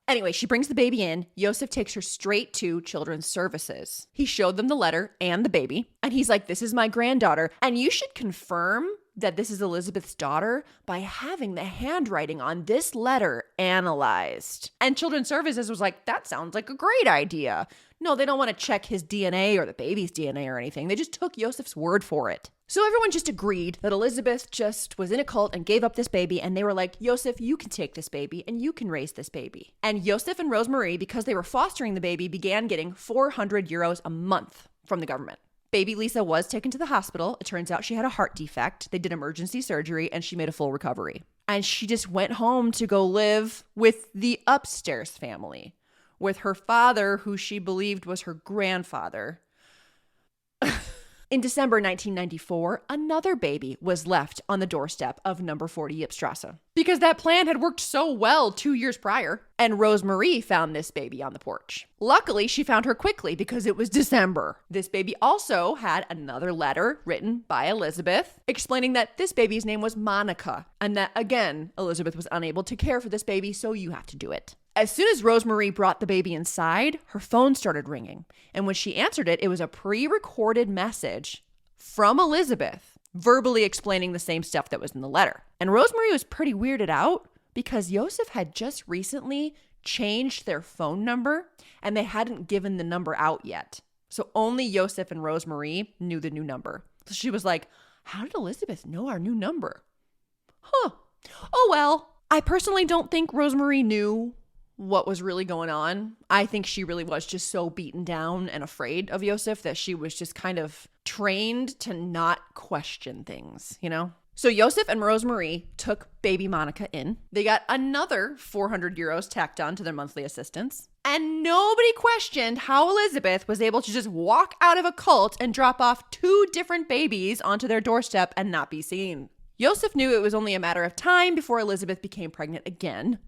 Anyway, she brings the baby in. Josef takes her straight to Children's Services. He showed them the letter and the baby. And he's like, this is my granddaughter. And you should confirm that this is Elisabeth's daughter by having the handwriting on this letter analyzed. And Children's Services was like, that sounds like a great idea. No, they don't want to check his DNA or the baby's DNA or anything. They just took Josef's word for it. So everyone just agreed that Elisabeth just was in a cult and gave up this baby. And they were like, Josef, you can take this baby and you can raise this baby. And Josef and Rosemarie, because they were fostering the baby, began getting 400 euros a month from the government. Baby Lisa was taken to the hospital. It turns out she had a heart defect. They did emergency surgery and she made a full recovery. And she just went home to go live with the upstairs family, with her father, who she believed was her grandfather. In December 1994, another baby was left on the doorstep of number 40 Ypstrasse because that plan had worked so well 2 years prior. And Rosemarie found this baby on the porch. Luckily, she found her quickly because it was December. This baby also had another letter written by Elisabeth explaining that this baby's name was Monica and that, again, Elisabeth was unable to care for this baby, so you have to do it. As soon as Rosemarie brought the baby inside, her phone started ringing. And when she answered it, it was a pre-recorded message from Elisabeth, verbally explaining the same stuff that was in the letter. And Rosemarie was pretty weirded out because Josef had just recently changed their phone number and they hadn't given the number out yet. So only Josef and Rosemarie knew the new number. So she was like, how did Elisabeth know our new number? Huh. Oh, well, I personally don't think Rosemarie knew what was really going on. I think she really was just so beaten down and afraid of Josef that she was just kind of trained to not question things, you know? So Josef and Rosemarie took baby Monica in. They got another 400 euros tacked on to their monthly assistance. And nobody questioned how Elisabeth was able to just walk out of a cult and drop off 2 different babies onto their doorstep and not be seen. Josef knew it was only a matter of time before Elisabeth became pregnant again.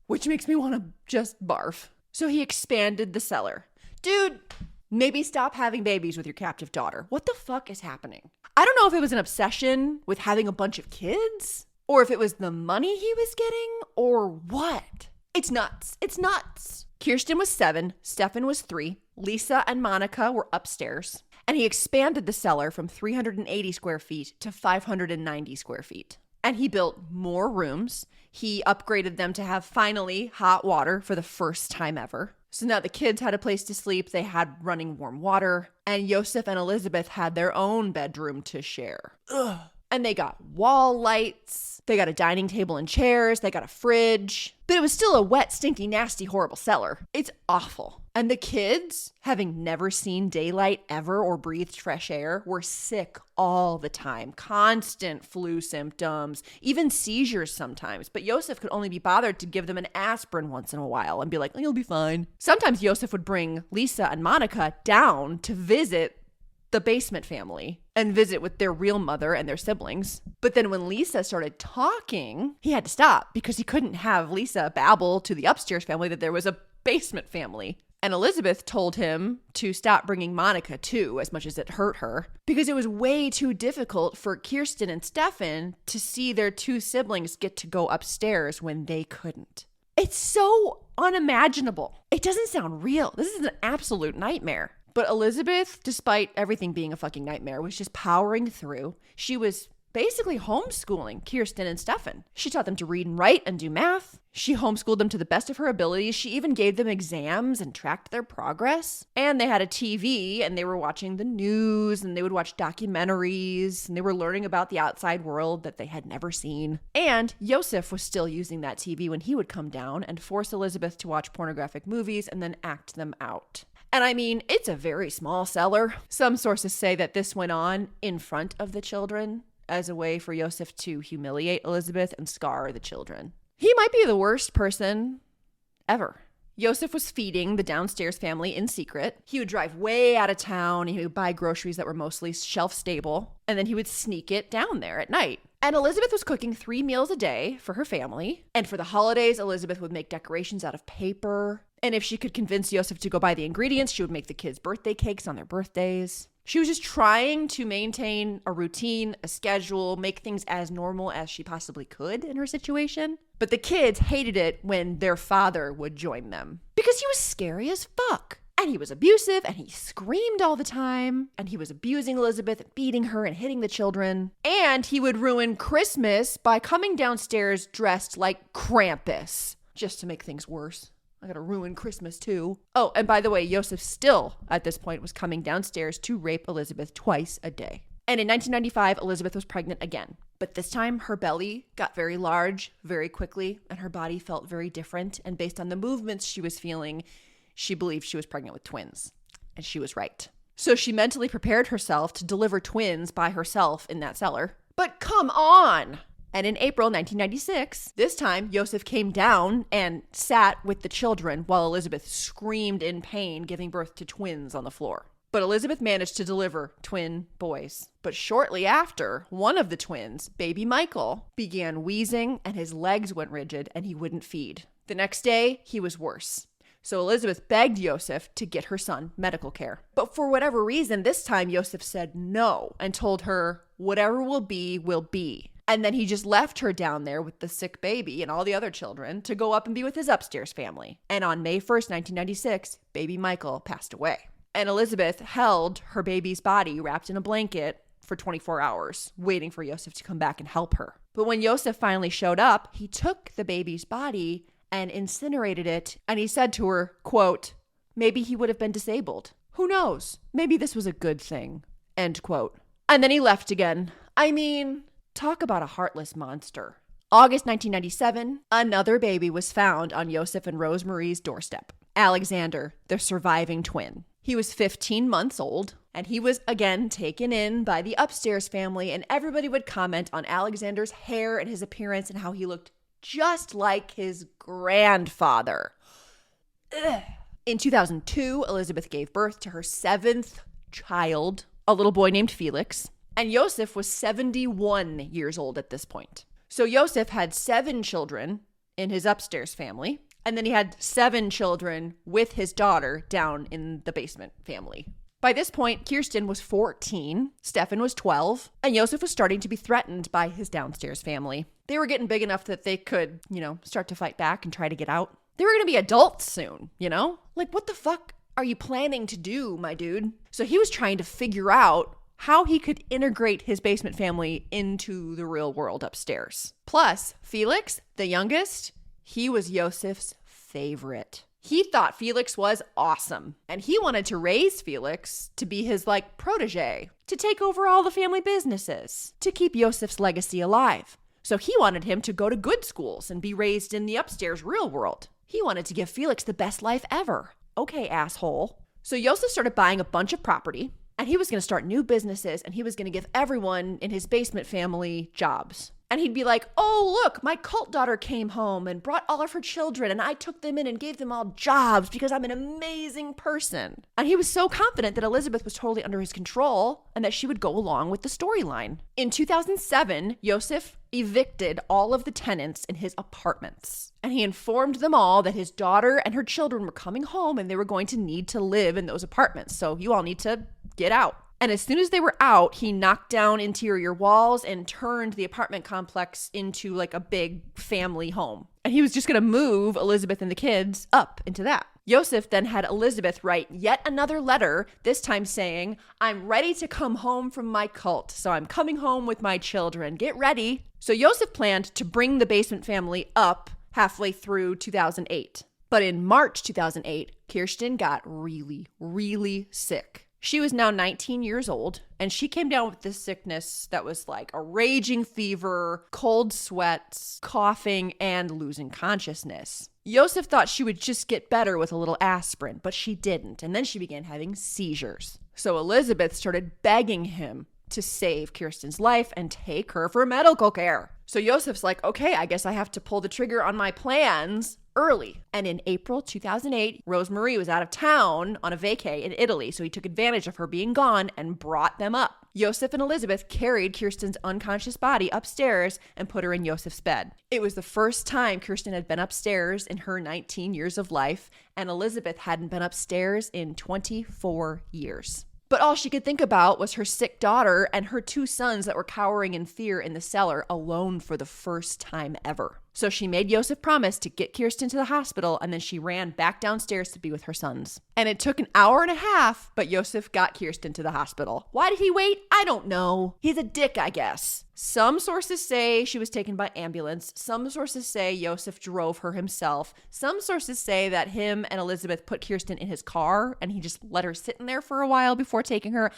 Which makes me want to just barf. So he expanded the cellar. Dude, maybe stop having babies with your captive daughter. What the fuck is happening? I don't know if it was an obsession with having a bunch of kids, or if it was the money he was getting, or what. It's nuts. It's nuts. Kirsten was 7, Stefan was 3, Lisa and Monica were upstairs, and he expanded the cellar from 380 square feet to 590 square feet. And he built more rooms. He upgraded them to have finally hot water for the first time ever. So now the kids had a place to sleep. They had running warm water. And Josef and Elisabeth had their own bedroom to share. Ugh. And they got wall lights. They got a dining table and chairs. They got a fridge. But it was still a wet, stinky, nasty, horrible cellar. It's awful. And the kids, having never seen daylight ever or breathed fresh air, were sick all the time. Constant flu symptoms, even seizures sometimes. But Josef could only be bothered to give them an aspirin once in a while and be like, you'll be fine. Sometimes Josef would bring Lisa and Monica down to visit the basement family and visit with their real mother and their siblings. But then when Lisa started talking, he had to stop because he couldn't have Lisa babble to the upstairs family that there was a basement family. And Elisabeth told him to stop bringing Monica too, as much as it hurt her, because it was way too difficult for Kirsten and Stefan to see their 2 siblings get to go upstairs when they couldn't. It's so unimaginable. It doesn't sound real. This is an absolute nightmare. But Elisabeth, despite everything being a fucking nightmare, was just powering through. She was basically homeschooling Kirsten and Stefan. She taught them to read and write and do math. She homeschooled them to the best of her abilities. She even gave them exams and tracked their progress. And they had a TV and they were watching the news and they would watch documentaries and they were learning about the outside world that they had never seen. And Josef was still using that TV when he would come down and force Elisabeth to watch pornographic movies and then act them out. And I mean, it's a very small cellar. Some sources say that this went on in front of the children as a way for Josef to humiliate Elisabeth and scar the children. He might be the worst person ever. Josef was feeding the downstairs family in secret. He would drive way out of town. He would buy groceries that were mostly shelf stable. And then he would sneak it down there at night. And Elisabeth was cooking 3 meals a day for her family. And for the holidays, Elisabeth would make decorations out of paper. And if she could convince Josef to go buy the ingredients, she would make the kids birthday cakes on their birthdays. She was just trying to maintain a routine, a schedule, make things as normal as she possibly could in her situation. But the kids hated it when their father would join them because he was scary as fuck. And he was abusive, and he screamed all the time, and he was abusing Elisabeth, beating her and hitting the children. And he would ruin Christmas by coming downstairs dressed like Krampus, just to make things worse. I gotta ruin Christmas too. Oh, and by the way, Josef still, at this point, was coming downstairs to rape Elisabeth twice a day. And in 1995, Elisabeth was pregnant again. But this time, her belly got very large very quickly, and her body felt very different. And based on the movements she was feeling, she believed she was pregnant with twins. And she was right. So she mentally prepared herself to deliver twins by herself in that cellar. But come on! And in April 1996, this time, Josef came down and sat with the children while Elisabeth screamed in pain, giving birth to twins on the floor. But Elisabeth managed to deliver twin boys. But shortly after, one of the twins, baby Michael, began wheezing and his legs went rigid and he wouldn't feed. The next day, he was worse. So Elisabeth begged Josef to get her son medical care. But for whatever reason, this time Josef said no and told her, whatever will be, will be. And then he just left her down there with the sick baby and all the other children to go up and be with his upstairs family. And on May 1st, 1996, baby Michael passed away. And Elisabeth held her baby's body wrapped in a blanket for 24 hours, waiting for Josef to come back and help her. But when Josef finally showed up, he took the baby's body and incinerated it. And he said to her, quote, maybe he would have been disabled. Who knows? Maybe this was a good thing. End quote. And then he left again. I mean, talk about a heartless monster. August 1997, another baby was found on Josef and Rosemarie's doorstep. Alexander, the surviving twin. He was 15 months old, and he was again taken in by the upstairs family, and everybody would comment on Alexander's hair and his appearance and how he looked just like his grandfather. Ugh. In 2002, Elisabeth gave birth to her 7th child, a little boy named Felix, and Josef was 71 years old at this point. So Josef had 7 children in his upstairs family, and then he had 7 children with his daughter down in the basement family. By this point, Kirsten was 14, Stefan was 12, and Josef was starting to be threatened by his downstairs family. They were getting big enough that they could, start to fight back and try to get out. They were going to be adults soon, Like, what the fuck are you planning to do, my dude? So he was trying to figure out how he could integrate his basement family into the real world upstairs. Plus, Felix, the youngest, he was Josef's favorite. He thought Felix was awesome, and he wanted to raise Felix to be his, protege, to take over all the family businesses, to keep Josef's legacy alive. So he wanted him to go to good schools and be raised in the upstairs real world. He wanted to give Felix the best life ever. Okay, asshole. So Josef started buying a bunch of property, and he was going to start new businesses, and he was going to give everyone in his basement family jobs. And he'd be like, oh, look, my cult daughter came home and brought all of her children, and I took them in and gave them all jobs because I'm an amazing person. And he was so confident that Elisabeth was totally under his control and that she would go along with the storyline. In 2007, Josef evicted all of the tenants in his apartments. And he informed them all that his daughter and her children were coming home and they were going to need to live in those apartments. So you all need to get out. And as soon as they were out, he knocked down interior walls and turned the apartment complex into a big family home. And he was just going to move Elisabeth and the kids up into that. Josef then had Elisabeth write yet another letter, this time saying, I'm ready to come home from my cult, so I'm coming home with my children. Get ready. So Josef planned to bring the basement family up halfway through 2008. But in March 2008, Kirsten got really, really sick. She was now 19 years old, and she came down with this sickness that was like a raging fever, cold sweats, coughing, and losing consciousness. Josef thought she would just get better with a little aspirin, but she didn't, and then she began having seizures. So Elisabeth started begging him to save Kirsten's life and take her for medical care. So Josef's like, okay, I guess I have to pull the trigger on my plans early. And in April 2008, Rosemarie was out of town on a vacay in Italy, so he took advantage of her being gone and brought them up. Josef and Elisabeth carried Kirsten's unconscious body upstairs and put her in Josef's bed. It was the first time Kirsten had been upstairs in her 19 years of life, and Elisabeth hadn't been upstairs in 24 years. But all she could think about was her sick daughter and her 2 sons that were cowering in fear in the cellar alone for the first time ever. So she made Josef promise to get Kirsten to the hospital, and then she ran back downstairs to be with her sons. And it took an hour and a half, but Josef got Kirsten to the hospital. Why did he wait? I don't know. He's a dick, I guess. Some sources say she was taken by ambulance. Some sources say Josef drove her himself. Some sources say that him and Elisabeth put Kirsten in his car and he just let her sit in there for a while before taking her.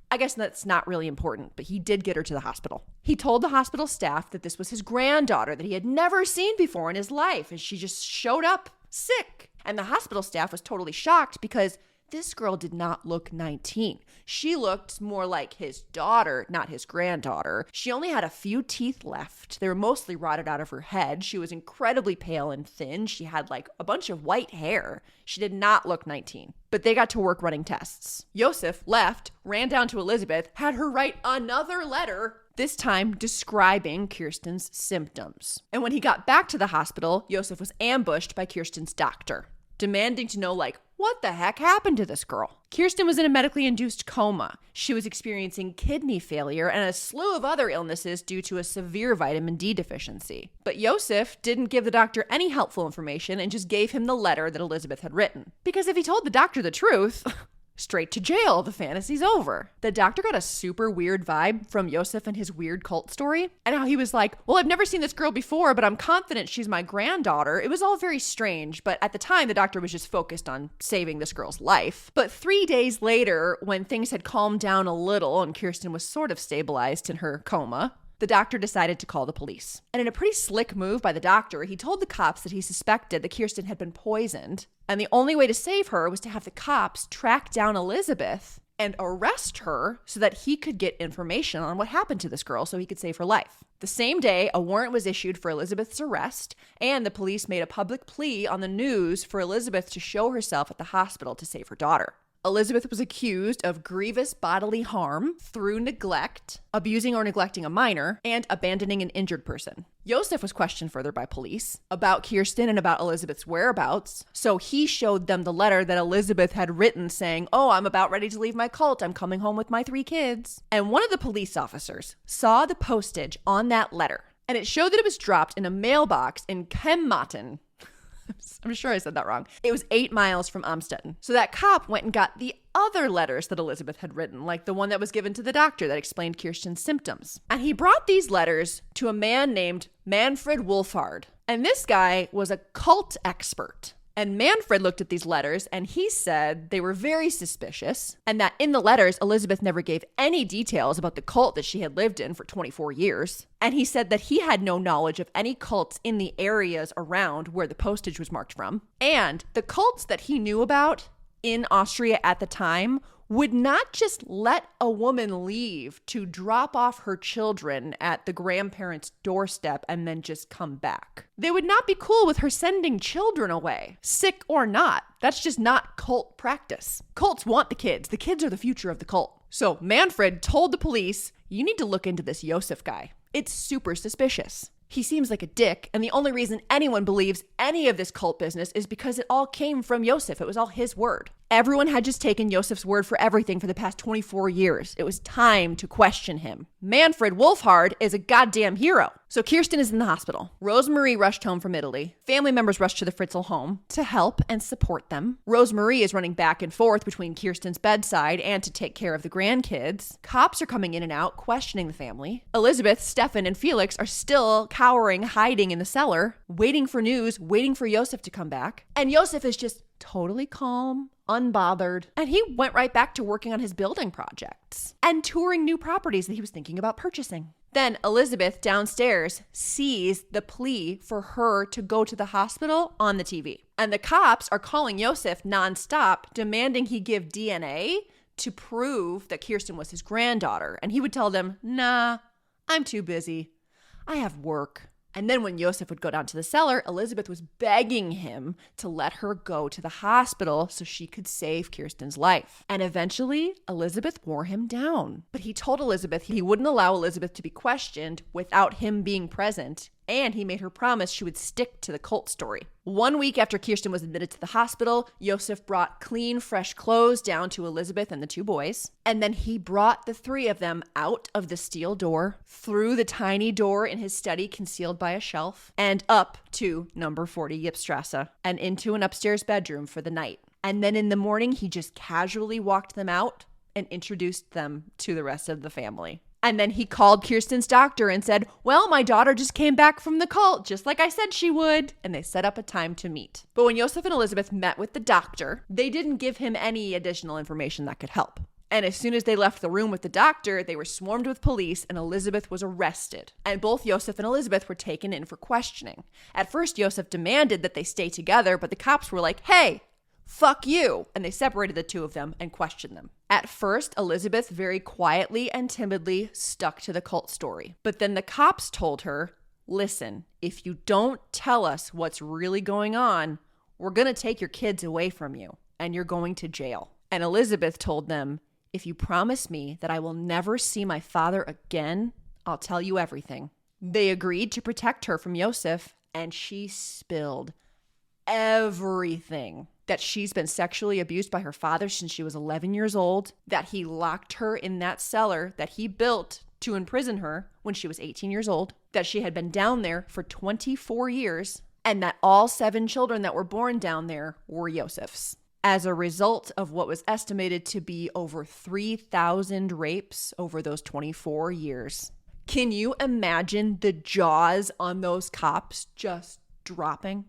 I guess that's not really important, but he did get her to the hospital. He told the hospital staff that this was his granddaughter that he had never seen before in his life, and she just showed up sick. And the hospital staff was totally shocked because this girl did not look 19. She looked more like his daughter, not his granddaughter. She only had a few teeth left. They were mostly rotted out of her head. She was incredibly pale and thin. She had like a bunch of white hair. She did not look 19. But they got to work running tests. Josef left, ran down to Elisabeth, had her write another letter, this time describing Kirsten's symptoms. And when he got back to the hospital, Josef was ambushed by Kirsten's doctor, demanding to know, like, what the heck happened to this girl? Kirsten was in a medically induced coma. She was experiencing kidney failure and a slew of other illnesses due to a severe vitamin D deficiency. But Josef didn't give the doctor any helpful information and just gave him the letter that Elisabeth had written. Because if he told the doctor the truth, straight to jail, the fantasy's over. The doctor got a super weird vibe from Josef and his weird cult story, and how he was like, well, I've never seen this girl before, but I'm confident she's my granddaughter. It was all very strange, but at the time, the doctor was just focused on saving this girl's life. But 3 days later, when things had calmed down a little and Kirsten was sort of stabilized in her coma, the doctor decided to call the police. And in a pretty slick move by the doctor, he told the cops that he suspected that Kirsten had been poisoned. And the only way to save her was to have the cops track down Elisabeth and arrest her so that he could get information on what happened to this girl so he could save her life. The same day, a warrant was issued for Elisabeth's arrest, and the police made a public plea on the news for Elisabeth to show herself at the hospital to save her daughter. Elisabeth was accused of grievous bodily harm through neglect, abusing or neglecting a minor, and abandoning an injured person. Josef was questioned further by police about Kirsten and about Elisabeth's whereabouts, so he showed them the letter that Elisabeth had written saying, oh, I'm about ready to leave my cult. I'm coming home with my 3 kids. And one of the police officers saw the postage on that letter, and it showed that it was dropped in a mailbox in Kemmaten. I'm sure I said that wrong. It was 8 miles from Amstetten. So that cop went and got the other letters that Elisabeth had written, like the one that was given to the doctor that explained Kirsten's symptoms. And he brought these letters to a man named Manfred Wolfhard. And this guy was a cult expert. And Manfred looked at these letters and he said they were very suspicious and that in the letters, Elisabeth never gave any details about the cult that she had lived in for 24 years. And he said that he had no knowledge of any cults in the areas around where the postage was marked from. And the cults that he knew about in Austria at the time would not just let a woman leave to drop off her children at the grandparents' doorstep and then just come back. They would not be cool with her sending children away, sick or not. That's just not cult practice. Cults want the kids. The kids are the future of the cult. So Manfred told the police, you need to look into this Josef guy. It's super suspicious. He seems like a dick, and the only reason anyone believes any of this cult business is because it all came from Josef. It was all his word. Everyone had just taken Josef's word for everything for the past 24 years. It was time to question him. Manfred Wolfhard is a goddamn hero. So Kirsten is in the hospital. Rosemarie rushed home from Italy. Family members rushed to the Fritzl home to help and support them. Rosemarie is running back and forth between Kirsten's bedside and to take care of the grandkids. Cops are coming in and out, questioning the family. Elisabeth, Stefan, and Felix are still cowering, hiding in the cellar, waiting for news, waiting for Josef to come back. And Josef is just totally calm, unbothered, and he went right back to working on his building projects and touring new properties that he was thinking about purchasing. Then Elisabeth downstairs sees the plea for her to go to the hospital on the TV. And the cops are calling Josef nonstop, demanding he give DNA to prove that Kirsten was his granddaughter. And he would tell them, nah, I'm too busy. I have work. And then when Josef would go down to the cellar, Elisabeth was begging him to let her go to the hospital so she could save Kirsten's life. And eventually, Elisabeth wore him down. But he told Elisabeth he wouldn't allow Elisabeth to be questioned without him being present. and he made her promise she would stick to the cult story. 1 week after Kirsten was admitted to the hospital, Josef brought clean, fresh clothes down to Elisabeth and the 2 boys. And then he brought the 3 of them out of the steel door, through the tiny door in his study concealed by a shelf, and up to number 40 Ypstrasse, and into an upstairs bedroom for the night. And then in the morning, he just casually walked them out and introduced them to the rest of the family. And then he called Kirsten's doctor and said, well, my daughter just came back from the cult, just like I said she would. And they set up a time to meet. But when Josef and Elisabeth met with the doctor, they didn't give him any additional information that could help. And as soon as they left the room with the doctor, they were swarmed with police and Elisabeth was arrested. And both Josef and Elisabeth were taken in for questioning. At first, Josef demanded that they stay together, but the cops were like, hey, fuck you. And they separated the 2 of them and questioned them. At first, Elisabeth very quietly and timidly stuck to the cult story. But then the cops told her, listen, if you don't tell us what's really going on, we're going to take your kids away from you and you're going to jail. And Elisabeth told them, if you promise me that I will never see my father again, I'll tell you everything. They agreed to protect her from Josef, and she spilled everything. That she's been sexually abused by her father since she was 11 years old, that he locked her in that cellar that he built to imprison her when she was 18 years old, that she had been down there for 24 years, and that all 7 children that were born down there were Josef's. As a result of what was estimated to be over 3,000 rapes over those 24 years. Can you imagine the jaws on those cops just dropping?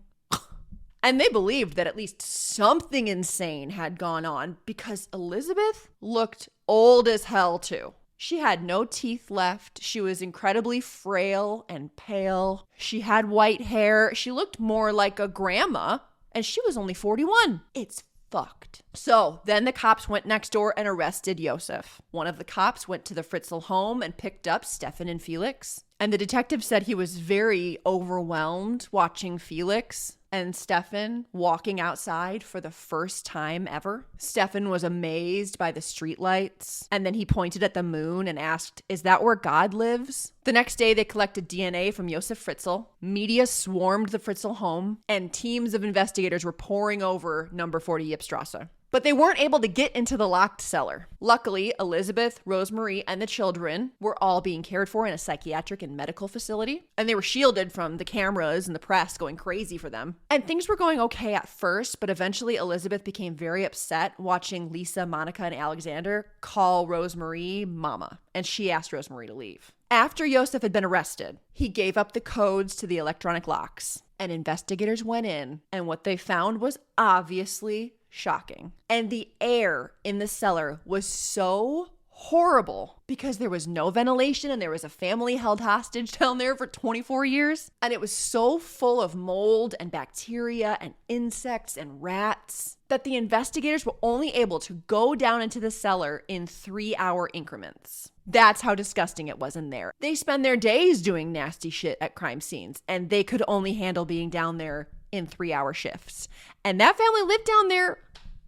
And they believed that at least something insane had gone on because Elisabeth looked old as hell too. She had no teeth left. She was incredibly frail and pale. She had white hair. She looked more like a grandma, and she was only 41. It's fucked. So then the cops went next door and arrested Josef. One of the cops went to the Fritzl home and picked up Stefan and Felix. And the detective said he was very overwhelmed watching Felix and Stefan walking outside for the first time ever. Stefan was amazed by the streetlights, and then he pointed at the moon and asked, is that where God lives? The next day, they collected DNA from Josef Fritzl. Media swarmed the Fritzl home, and teams of investigators were pouring over number 40 Ypstrasse. But they weren't able to get into the locked cellar. Luckily, Elisabeth, Rosemarie, and the children were all being cared for in a psychiatric and medical facility. And they were shielded from the cameras and the press going crazy for them. And things were going okay at first, but eventually Elisabeth became very upset watching Lisa, Monica, and Alexander call Rosemarie mama. And she asked Rosemarie to leave. After Josef had been arrested, he gave up the codes to the electronic locks. And investigators went in, and what they found was obviously shocking. And the air in the cellar was so horrible because there was no ventilation and there was a family held hostage down there for 24 years. And it was so full of mold and bacteria and insects and rats that the investigators were only able to go down into the cellar in 3-hour increments. That's how disgusting it was in there. They spend their days doing nasty shit at crime scenes, and they could only handle being down there in 3-hour shifts. And that family lived down there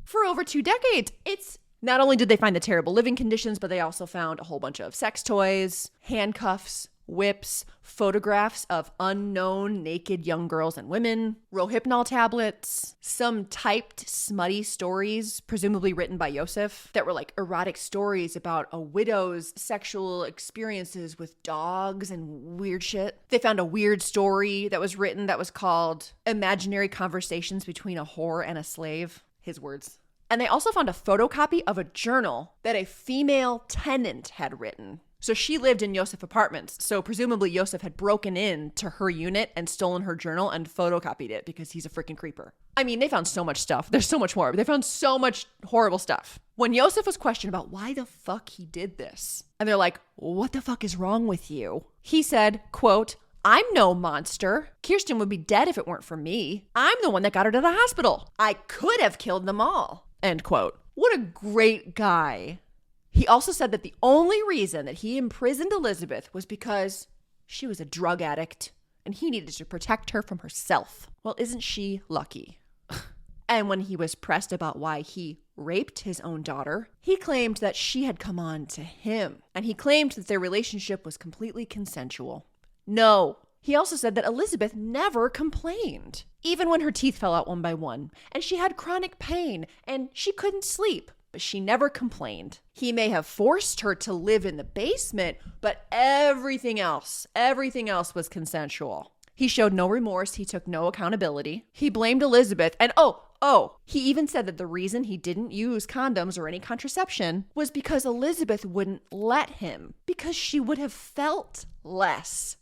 for over 2 decades. It's not only did they find the terrible living conditions, but they also found a whole bunch of sex toys, handcuffs, whips, photographs of unknown naked young girls and women, Rohypnol tablets, some typed smutty stories, presumably written by Josef, that were like erotic stories about a widow's sexual experiences with dogs and weird shit. They found a weird story that was written that was called Imaginary Conversations Between a Whore and a Slave. His words. And they also found a photocopy of a journal that a female tenant had written. So she lived in Josef apartments. So presumably Josef had broken in to her unit and stolen her journal and photocopied it because he's a freaking creeper. I mean, they found so much stuff. There's so much more. They found so much horrible stuff. When Josef was questioned about why the fuck he did this, and they're like, what the fuck is wrong with you? He said, quote, I'm no monster. Kirsten would be dead if it weren't for me. I'm the one that got her to the hospital. I could have killed them all. End quote. What a great guy. He also said that the only reason that he imprisoned Elisabeth was because she was a drug addict and he needed to protect her from herself. Well, isn't she lucky? And when he was pressed about why he raped his own daughter, he claimed that she had come on to him. And he claimed that their relationship was completely consensual. No, He also said that Elisabeth never complained, even when her teeth fell out one by one, and she had chronic pain, and she couldn't sleep, but she never complained. He may have forced her to live in the basement, but everything else was consensual. He showed no remorse. He took no accountability. He blamed Elisabeth, and he even said that the reason he didn't use condoms or any contraception was because Elisabeth wouldn't let him, because she would have felt less.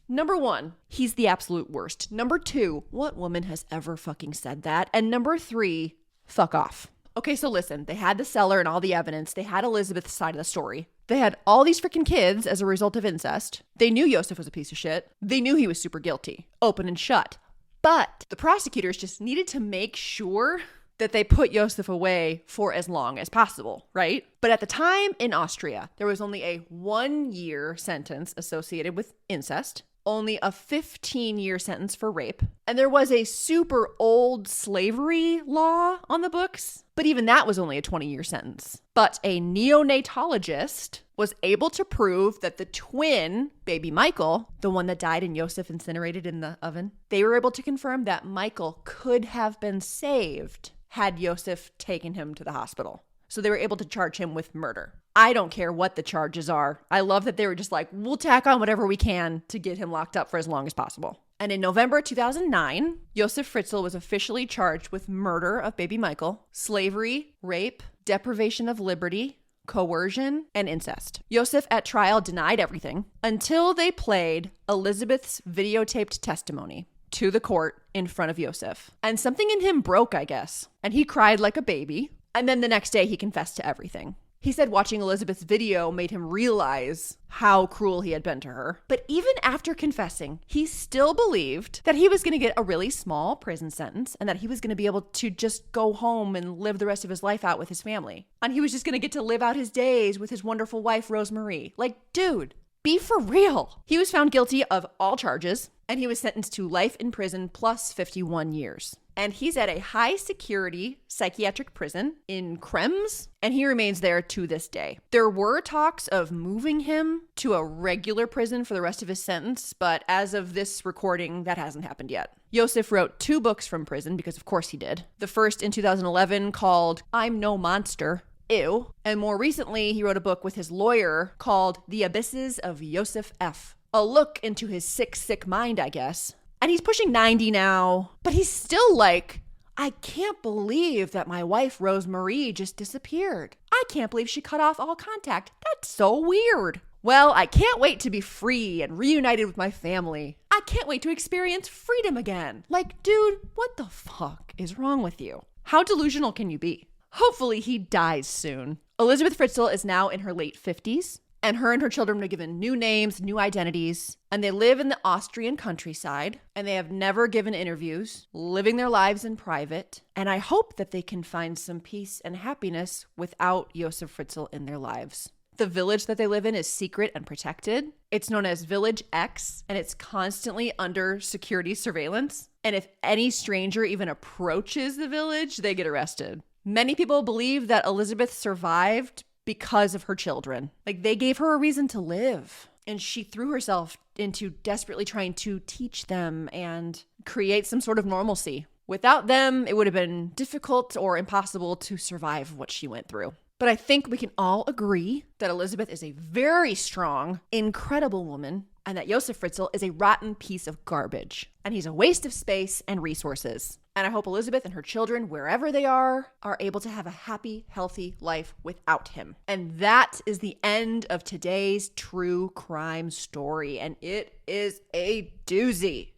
Number 1, he's the absolute worst. Number 2, what woman has ever fucking said that? And number 3, fuck off. Okay, so listen, they had the cellar and all the evidence. They had Elisabeth's side of the story. They had all these freaking kids as a result of incest. They knew Josef was a piece of shit. They knew he was super guilty, open and shut. But the prosecutors just needed to make sure that they put Josef away for as long as possible, right? But at the time in Austria, there was only a 1-year sentence associated with incest, only a 15-year sentence for rape, and there was a super old slavery law on the books, but even that was only a 20-year sentence. But a neonatologist was able to prove that the twin, baby Michael, the one that died and Josef incinerated in the oven, they were able to confirm that Michael could have been saved had Josef taken him to the hospital. So they were able to charge him with murder. I don't care what the charges are. I love that they were just like, we'll tack on whatever we can to get him locked up for as long as possible. And in November 2009, Josef Fritzl was officially charged with murder of baby Michael, slavery, rape, deprivation of liberty, coercion, and incest. Josef at trial denied everything until they played Elisabeth's videotaped testimony to the court in front of Josef. And something in him broke, I guess. And he cried like a baby. And then the next day he confessed to everything. He said watching Elisabeth's video made him realize how cruel he had been to her. But even after confessing, he still believed that he was going to get a really small prison sentence and that he was going to be able to just go home and live the rest of his life out with his family. And he was just going to get to live out his days with his wonderful wife, Rosemarie. Like, dude, be for real. He was found guilty of all charges and he was sentenced to life in prison plus 51 years. And he's at a high security psychiatric prison in Krems, and he remains there to this day. There were talks of moving him to a regular prison for the rest of his sentence, but as of this recording, that hasn't happened yet. Josef wrote 2 books from prison, because of course he did. The first in 2011 called I'm No Monster. Ew. And more recently, he wrote a book with his lawyer called The Abysses of Josef F. A look into his sick mind, I guess. And he's pushing 90 now, but he's still like, I can't believe that my wife, Rosemarie, just disappeared. I can't believe she cut off all contact. That's so weird. Well, I can't wait to be free and reunited with my family. I can't wait to experience freedom again. Like, dude, what the fuck is wrong with you? How delusional can you be? Hopefully he dies soon. Elisabeth Fritzl is now in her late 50s. And her and her children were given new names, new identities, and they live in the Austrian countryside, and they have never given interviews, living their lives in private. And I hope that they can find some peace and happiness without Josef Fritzl in their lives. The village that they live in is secret and protected. It's known as Village X, and it's constantly under security surveillance. And if any stranger even approaches the village, they get arrested. Many people believe that Elisabeth survived because of her children. Like, they gave her a reason to live. And she threw herself into desperately trying to teach them and create some sort of normalcy. Without them, it would have been difficult or impossible to survive what she went through. But I think we can all agree that Elisabeth is a very strong, incredible woman, and that Josef Fritzl is a rotten piece of garbage. And he's a waste of space and resources. And I hope Elisabeth and her children, wherever they are able to have a happy, healthy life without him. And that is the end of today's true crime story. And it is a doozy.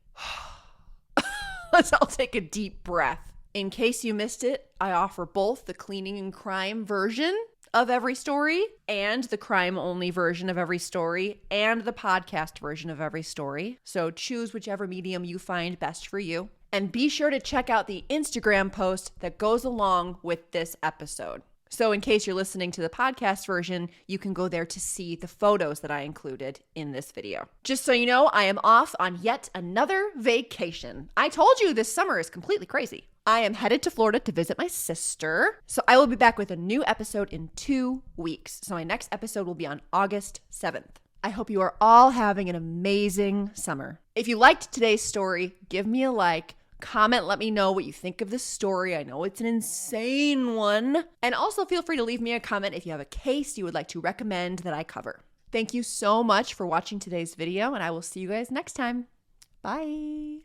Let's all take a deep breath. In case you missed it, I offer both the cleaning and crime version of every story and the crime-only version of every story and the podcast version of every story. So choose whichever medium you find best for you. And be sure to check out the Instagram post that goes along with this episode. So in case you're listening to the podcast version, you can go there to see the photos that I included in this video. Just so you know, I am off on yet another vacation. I told you this summer is completely crazy. I am headed to Florida to visit my sister. So I will be back with a new episode in 2 weeks. So my next episode will be on August 7th. I hope you are all having an amazing summer. If you liked today's story, give me a like. Comment, let me know what you think of this story. I know it's an insane one. And also feel free to leave me a comment if you have a case you would like to recommend that I cover. Thank you so much for watching today's video, and I will see you guys next time. Bye.